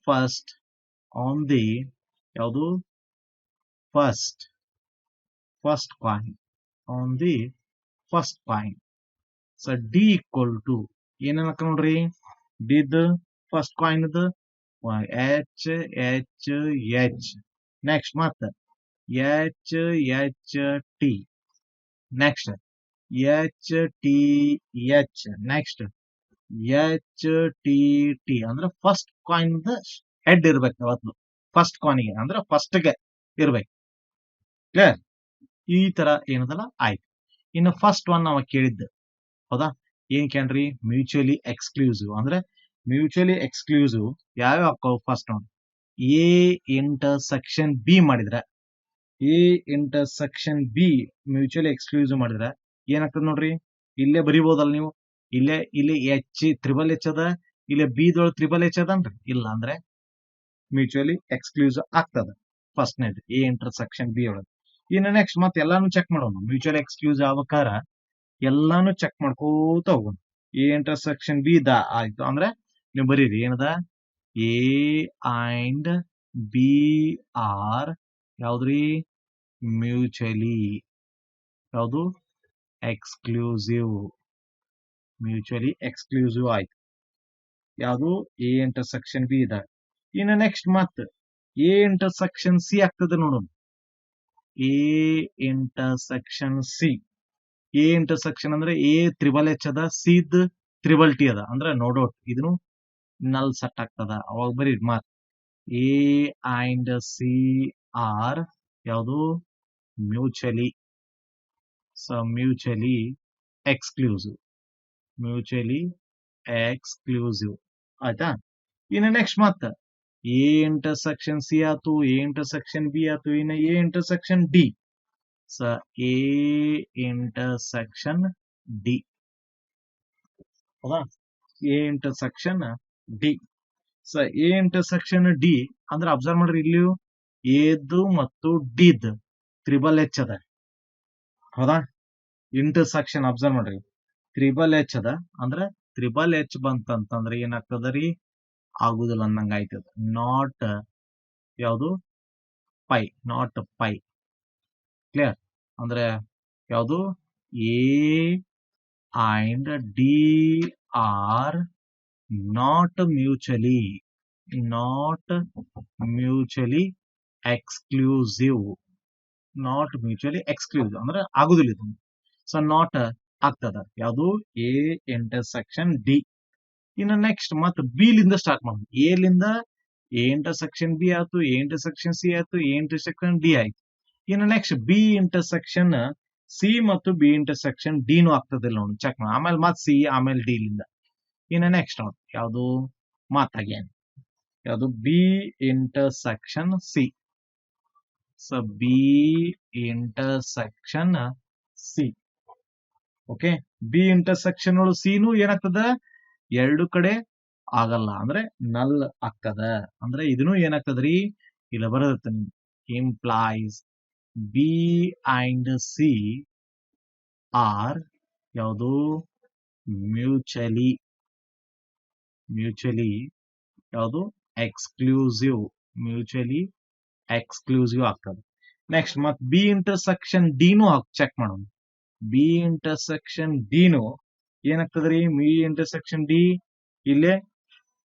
ಯಾವುದು first coin on the first coin so d equal to ಏನಕ್ಕ ನೋಡ್ರಿ did first coin h next ಮತ್ತೆ t next HTH next HTT ಅಂದ್ರೆ ಫಸ್ಟ್ ಕಾಯಿನ್ ಹೆಡ್ ಇರ್ಬೇಕು ಯಾವತ್ತು ಫಸ್ಟ್ ಕಾಯಿನ್ಗೆ ಅಂದ್ರೆ ಫಸ್ಟ್ ಗೆ ಇರ್ಬೇಕು ಕ್ಲಿಯರ್ ಈ ತರ ಏನದಲ್ಲ ಆಯ್ತು ಇನ್ನು ಫಸ್ಟ್ ಒನ್ ನಾವು ಕೇಳಿದ್ದು ಹೌದಾ ಏನ್ ಕೇಳ್ರಿ ಮ್ಯೂಚುವಲಿ ಎಕ್ಸ್ಕ್ಲೂಸಿವ್ ಅಂದ್ರೆ ಮ್ಯೂಚುವಲಿ ಎಕ್ಸ್ಕ್ಲೂಸಿವ್ ಯಾವ್ಯಾವ ಹಾಕವು ಫಸ್ಟ್ ನೋಡಿ ಎ ಇಂಟರ್ಸೆಕ್ಷನ್ ಬಿ ಮಾಡಿದ್ರೆ A intersection B mutually exclusive ಮಾಡಿದ್ರೆ ಏನಾಗ್ತದೆ ನೋಡ್ರಿ ಇಲ್ಲೇ ಬರಿಬಹುದಲ್ಲ ನೀವು ಇಲ್ಲಿ ಎಚ್ ತ್ರಿಬಲ್ ಎಚ್ ಅದ ಇಲ್ಲೇ ಬಿ ದೊಳಗೆ ತ್ರಿಬಲ್ ಎಚ್ ಅದನ್ರಿ ಇಲ್ಲ ಅಂದ್ರೆ ಮ್ಯೂಚುವಲಿ ಎಕ್ಸ್ಕ್ಲೂಸಿವ್ ಆಗ್ತದ ಫಸ್ಟ್ ನೇದು ಎ ಇಂಟರ್ಸೆಕ್ಷನ್ ಬಿ ಒಳಗೆ ಇನ್ನು ನೆಕ್ಸ್ಟ್ ಮತ್ತೆ ಎಲ್ಲಾನು ಚೆಕ್ ಮಾಡೋಣ ಮ್ಯೂಚುವಲ್ ಎಕ್ಸ್ಕ್ಲೂಸಿವ್ ಆಗ್ಬೇಕಾರ ಎಲ್ಲಾನು ಚೆಕ್ ಮಾಡ್ಕೋತ ಹೋಗೋಣ ಎ ಇಂಟರ್ಸೆಕ್ಷನ್ ಬಿ ದ ಆಯ್ತು ಅಂದ್ರೆ ನೀವು ಬರೀರಿ ಏನದ ಎ ಅಂಡ್ ಬಿ ಆರ್ ಯಾವ್ದ್ರಿ ಮ್ಯೂಚುವಲಿ ಯಾವುದು ಎಕ್ಸ್ಕ್ಲೂಸಿವ್ ಮ್ಯೂಚುವಲಿ ಎಕ್ಸ್ಕ್ಲೂಸಿವ್ ಆಯ್ತು ಯಾವುದು ಎ ಇಂಟರ್ಸೆಕ್ಷನ್ ಬಿ ಇದೆ ಇನ್ನು ನೆಕ್ಸ್ಟ್ ಮತ್ತೆ ಎ ಇಂಟರ್ಸೆಕ್ಷನ್ ಸಿ ಆಗ್ತದೆ ನೋಡೋಣ A intersection C A intersection ಅಂದ್ರೆ ಎ ತ್ರಿಬಲ್ ಎಚ್ ಅದ ಸಿ ತ್ರಿಬಲ್ ಟಿ ಅದ ಅಂದ್ರೆ ನೋಡೋಟ್ ಇದನ್ನು ನಲ್ ಸೆಟ್ ಆಗ್ತದ ಅವಾಗ ಬರೀ ಮಾತ್ ಎ ಅಂಡ್ ಸಿ ಆರ್ ಯಾವುದು ಮ್ಯೂಚುವಲಿ ಮ್ಯೂಚುವಲಿ ಎಕ್ಸ್ಕ್ಲೂಸಿವ್ ಆಯ್ತಾ ಇನ್ನು ನೆಕ್ಸ್ಟ್ ಮತ್ತ ಎ ಇಂಟರ್ಸೆಕ್ಷನ್ ಸಿ ಆತು ಎ ಇಂಟರ್ಸೆಕ್ಷನ್ ಬಿ ಆತು ಇನ್ನು A intersection D A intersection D ಹೌದಾ A intersection D A intersection D ಅಂದ್ರೆ ಅಬ್ಸರ್ವ್ ಮಾಡ್ರಿ ಇಲ್ಲಿ ಎದು ಮತ್ತು ಡಿದ್ ತ್ರಿಬಲ್ ಎಚ್ ಅದ ಹೌದಾ ಇಂಟರ್ಸೆಕ್ಷನ್ ಅಬ್ಸರ್ವ್ ಮಾಡ್ರಿ ತ್ರಿಬಲ್ ಎಚ್ ಅದ ಅಂದ್ರೆ ತ್ರಿಬಲ್ ಎಚ್ ಬಂತಂತಂದ್ರೆ ಏನಾಗ್ತದ ರೀ ಆಗುದಿಲ್ಲ ಅನ್ನಂಗ ಆಯ್ತದ ನಾಟ್ ಯಾವುದು ನಾಟ್ ಪೈ ಕ್ಲಿಯರ್ ಅಂದ್ರೆ ಯಾವುದು A and D are not mutually exclusive ಅಂದ್ರೆ ಆಗುದಿಲ್ಲ ಇದು ಸೊ ನಾಟ್ ಆಗ್ತದ ಯಾವುದು ಎ ಇಂಟರ್ಸೆಕ್ಷನ್ ಡಿ ಇನ್ನು ನೆಕ್ಸ್ಟ್ ಮತ್ತೆ ಬಿ ಲಿಂದ ಸ್ಟಾರ್ಟ್ ಮಾಡೋದು ಎ ಲಿಂದ ಎ ಇಂಟರ್ಸೆಕ್ಷನ್ ಬಿ ಆಯ್ತು ಎ ಇಂಟರ್ಸೆಕ್ಷನ್ ಸಿ ಆಯ್ತು ಎ ಇಂಟರ್ಸೆಕ್ಷನ್ ಡಿ ಆಯ್ತು ಇನ್ನು ನೆಕ್ಸ್ಟ್ ಬಿ ಇಂಟರ್ಸೆಕ್ಷನ್ ಸಿ ಮತ್ತು ಬಿ ಇಂಟರ್ಸೆಕ್ಷನ್ ಡಿ ನು ಆಗ್ತದಿಲ್ಲ ನೋಡಿ ಚೆಕ್ ಮಾಡಿ ಆಮೇಲೆ ಮತ್ತೆ ಸಿ ಆಮೇಲೆ ಡಿ ಲಿಂದ ಇನ್ನು ನೆಕ್ಸ್ಟ್ ನೋಡಿ ಯಾವುದು ಮಾತಾಗ್ಯಾನ ಯಾವುದು B intersection C B intersection C okay B intersection ಒಳಗೆ ಸಿ ನು ಏನಾಗ್ತದ ಎರಡು ಕಡೆ ಆಗಲ್ಲ ಅಂದ್ರೆ ನಲ್ ಆಗ್ತದ ಅಂದ್ರೆ ಇದನ್ನು ಏನಾಗ್ತದ್ರಿ ಇಲ್ಲ ಬರೋದತ್ತ implies B and C are ಯಾವುದು ಮ್ಯೂಚುವಲಿ ಯಾವುದು ಎಕ್ಸ್ಕ್ಲೂಸಿವ್ ಆಗ್ತದೆ ನೆಕ್ಸ್ಟ್ ಮತ್ ಬಿ ಇಂಟರ್ಸೆಕ್ಷನ್ ಡಿ ನು ಚೆಕ್ ಮಾಡೋಣ ಬಿ ಇಂಟರ್ಸೆಕ್ಷನ್ ಡಿ ನು ಏನಾಗ್ತದ್ರಿ ಬಿ ಇಂಟರ್ಸೆಕ್ಷನ್ ಡಿ ಇಲ್ಲೇ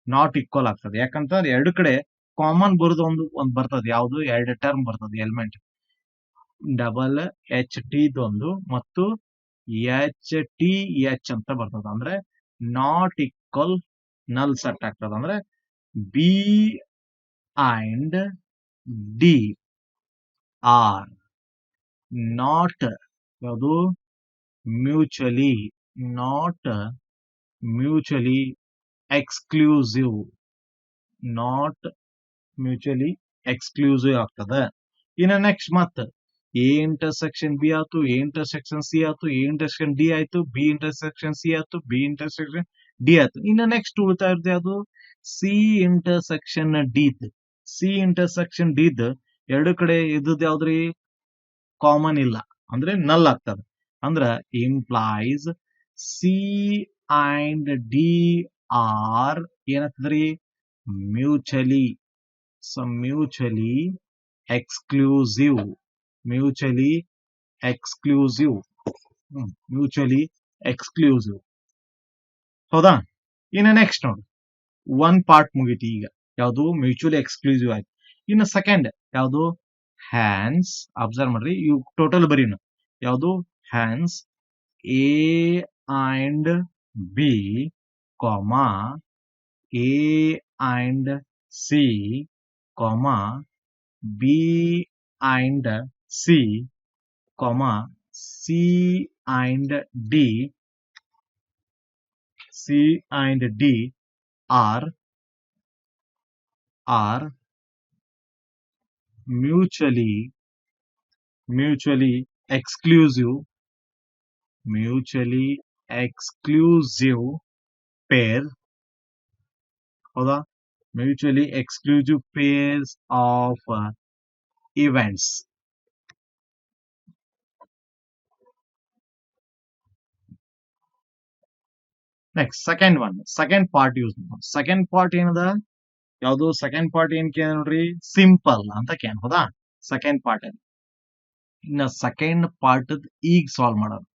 ನಾಟ್ ಈಕ್ವಲ್ ಆಗ್ತದೆ ಯಾಕಂತಂದ್ರೆ ಎರಡು ಕಡೆ ಕಾಮನ್ ಬರೋದು ಒಂದು ಬರ್ತದೆ ಯಾವುದು ಎರಡು ಟರ್ಮ್ ಬರ್ತದೆ ಎಲಿಮೆಂಟ್ ಡಬಲ್ ಎಚ್ ಟಿ ಒಂದು ಮತ್ತು ಎಚ್ ಟಿ ಎಚ್ ಅಂತ ಬರ್ತದೆ ಅಂದ್ರೆ ನಾಟ್ ಈಕ್ವಲ್ ನಲ್ ಸೆಟ್ ಆಗ್ತದೆ ಅಂದ್ರೆ B and D are not ಯಾವುದು mutually exclusive, not mutually exclusive ಆಗ್ತದ. ಇನ್ನು ನೆಕ್ಸ್ಟ್ ಮತ್ತ ಎ ಇಂಟರ್ಸೆಕ್ಷನ್ ಬಿ ಆಯ್ತು, ಎ ಇಂಟರ್ಸೆಕ್ಷನ್ ಸಿ ಆಯ್ತು, ಎ ಇಂಟರ್ಸೆಕ್ಷನ್ ಡಿ ಆಯ್ತು, ಬಿ ಇಂಟರ್ಸೆಕ್ಷನ್ ಸಿ ಆಯ್ತು, ಬಿ ಇಂಟರ್ಸೆಕ್ಷನ್ ಡಿ ಆಯ್ತು. ಇನ್ನು ನೆಕ್ಸ್ಟ್ ಉಳಿತಾ ಇರುತ್ತೆ ಅದು C intersection D. C intersection D ಎರಡು ಕಡೆ ಇದ್ದದ್ದು ಯಾವ್ದ್ರಿ ಕಾಮನ್ ಇಲ್ಲ, ಅಂದ್ರೆ ನಲ್ ಆಗ್ತದೆ. ಅಂದ್ರ implies C and D are ಏನಾಗ್ತದ್ರಿ mutually. So mutually exclusive, mutually exclusive, mutually exclusive. ಹೌದಾ? ಇನ್ನು ನೆಕ್ಸ್ಟ್ ನೋಡಿ, ಒನ್ ಪಾರ್ಟ್ ಮುಗೀತಿ ಈಗ, ಯಾವುದು ಮ್ಯೂಚುವಲಿ ಎಕ್ಸ್ಕ್ಲೂಸಿವ್ ಆಯ್ತು. ಇನ್ನು ಸೆಕೆಂಡ್ ಯಾವುದು ಹ್ಯಾನ್ಸ್. ಅಬ್ಸರ್ವ್ ಮಾಡ್ರಿ, ಇವು ಟೋಟಲ್ ಬರೀನು ಯಾವುದು hence A and B comma A and C comma B and C comma C and D, C and D are mutually exclusive, mutually exclusive pair. ಹೌದಾ? mutually exclusive pairs of events. Next second one, second part use ಮಾಡೋಣ. ಸೆಕೆಂಡ್ ಪಾರ್ಟ್ ಏನದ, ಯಾವುದು ಸೆಕೆಂಡ್ ಪಾರ್ಟ್ ಏನ್ ಕೇಳ ನೋಡ್ರಿ, ಸಿಂಪಲ್ ಅಂತ ಕೇಳ. ಹೌದಾ? ಸೆಕೆಂಡ್ ಪಾರ್ಟ್ ಅಲ್ಲಿ ಇನ್ನ ಸೆಕೆಂಡ್ ಪಾರ್ಟ್ ಈಗ ಸಾಲ್ವ್ ಮಾಡೋದು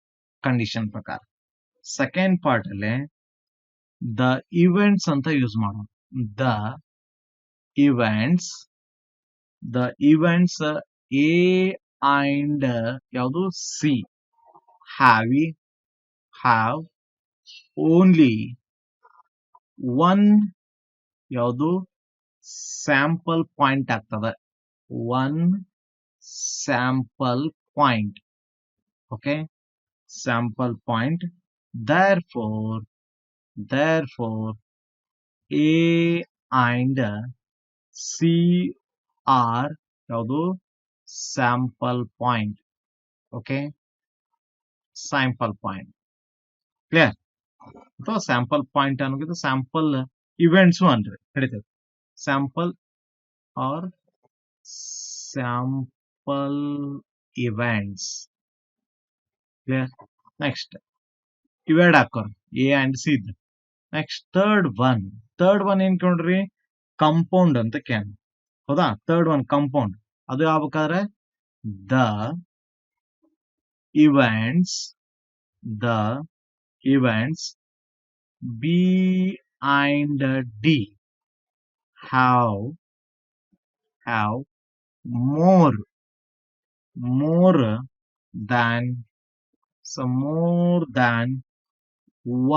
ಕಂಡೀಷನ್ ಪ್ರಕಾರ. ಸೆಕೆಂಡ್ ಪಾರ್ಟ್ ಅಲ್ಲಿ ದ ಇವೆಂಟ್ಸ್ ಅಂತ ಯೂಸ್ ಮಾಡೋಣ. ದ ಇವೆಂಟ್ಸ್ ಎ ಅಂಡ್ ಯಾವುದು ಸಿ ಹ್ಯಾವ್ ಓನ್ಲಿ ಒನ್ ಯಾವುದು ಸ್ಯಾಂಪಲ್ ಪಾಯಿಂಟ್ ಆಗ್ತದೆ, one sample point. Okay, sample point. therefore A and C are ಯಾವುದು sample point. Okay, sample point. Clear? ಅಥವಾ ಸ್ಯಾಂಪಲ್ ಪಾಯಿಂಟ್ ಅನ್ನೋದು ಸ್ಯಾಂಪಲ್ ಇವೆಂಟ್ಸ್ ಅನ್ರಿ ಹಿಡಿತದೆ. Sample or sample events. Clear? Next ಇವೆರಡು ಹಾಕೋರಿ A and C. Next third one ಏನ್ ಕೇಳ್ರಿ, ಕಂಪೌಂಡ್ ಅಂತ ಕೇಳ. ಹೌದಾ? Third one compound. ಅದು ಯಾವ್ಬೇಕಾದ್ರೆ the events B and D have more than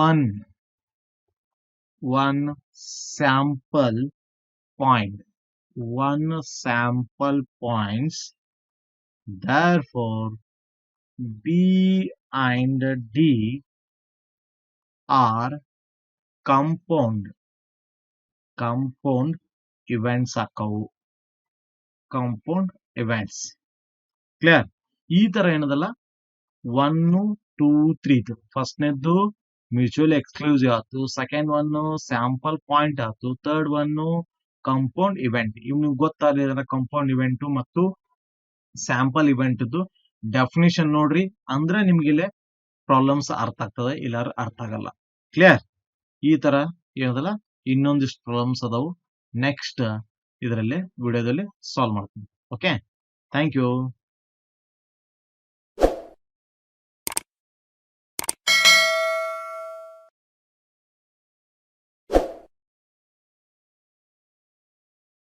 one sample points. Therefore B and D are compound events ಆಕವು. Compound events. ಕ್ಲಿಯರ್? ಈ ತರ ಏನದಲ್ಲ 1 2 3 ಫಸ್ಟ್ನೇದ್ದು ಮ್ಯೂಚುವಲ್ ಎಕ್ಸ್ಕ್ಲೂಸಿವ್ ಆಯ್ತು, ಸೆಕೆಂಡ್ ಒನ್ ಸ್ಯಾಂಪಲ್ ಪಾಯಿಂಟ್ ಆಯ್ತು, ಥರ್ಡ್ ಒನ್ ಕಂಪೌಂಡ್ ಇವೆಂಟ್. ಇವ್ ನಿಮ್ಗೆ ಗೊತ್ತಾಗಲಿಲ್ಲ ಕಂಪೌಂಡ್ ಇವೆಂಟ್ ಮತ್ತು ಸ್ಯಾಂಪಲ್ ಇವೆಂಟ್ ಡೆಫಿನಿಷನ್ ನೋಡ್ರಿ, ಅಂದ್ರೆ ನಿಮ್ಗಿಲ್ಲೇ ಪ್ರಾಬ್ಲಮ್ಸ್ ಅರ್ಥ ಆಗ್ತದೆ, ಇಲ್ಲಾರ ಅರ್ಥ ಆಗಲ್ಲ. ಕ್ಲಿಯರ್? ಈ ತರ ಏನದಲ್ಲ ಇನ್ನೊಂದಿಷ್ಟು ಪ್ರಾಬ್ಲಮ್ಸ್ ಅದಾವು, ನೆಕ್ಸ್ಟ್ ಇದರಲ್ಲಿ ವಿಡಿಯೋದಲ್ಲಿ ಸಾಲ್ವ್ ಮಾಡ್ತೀನಿ. Okay, thank you.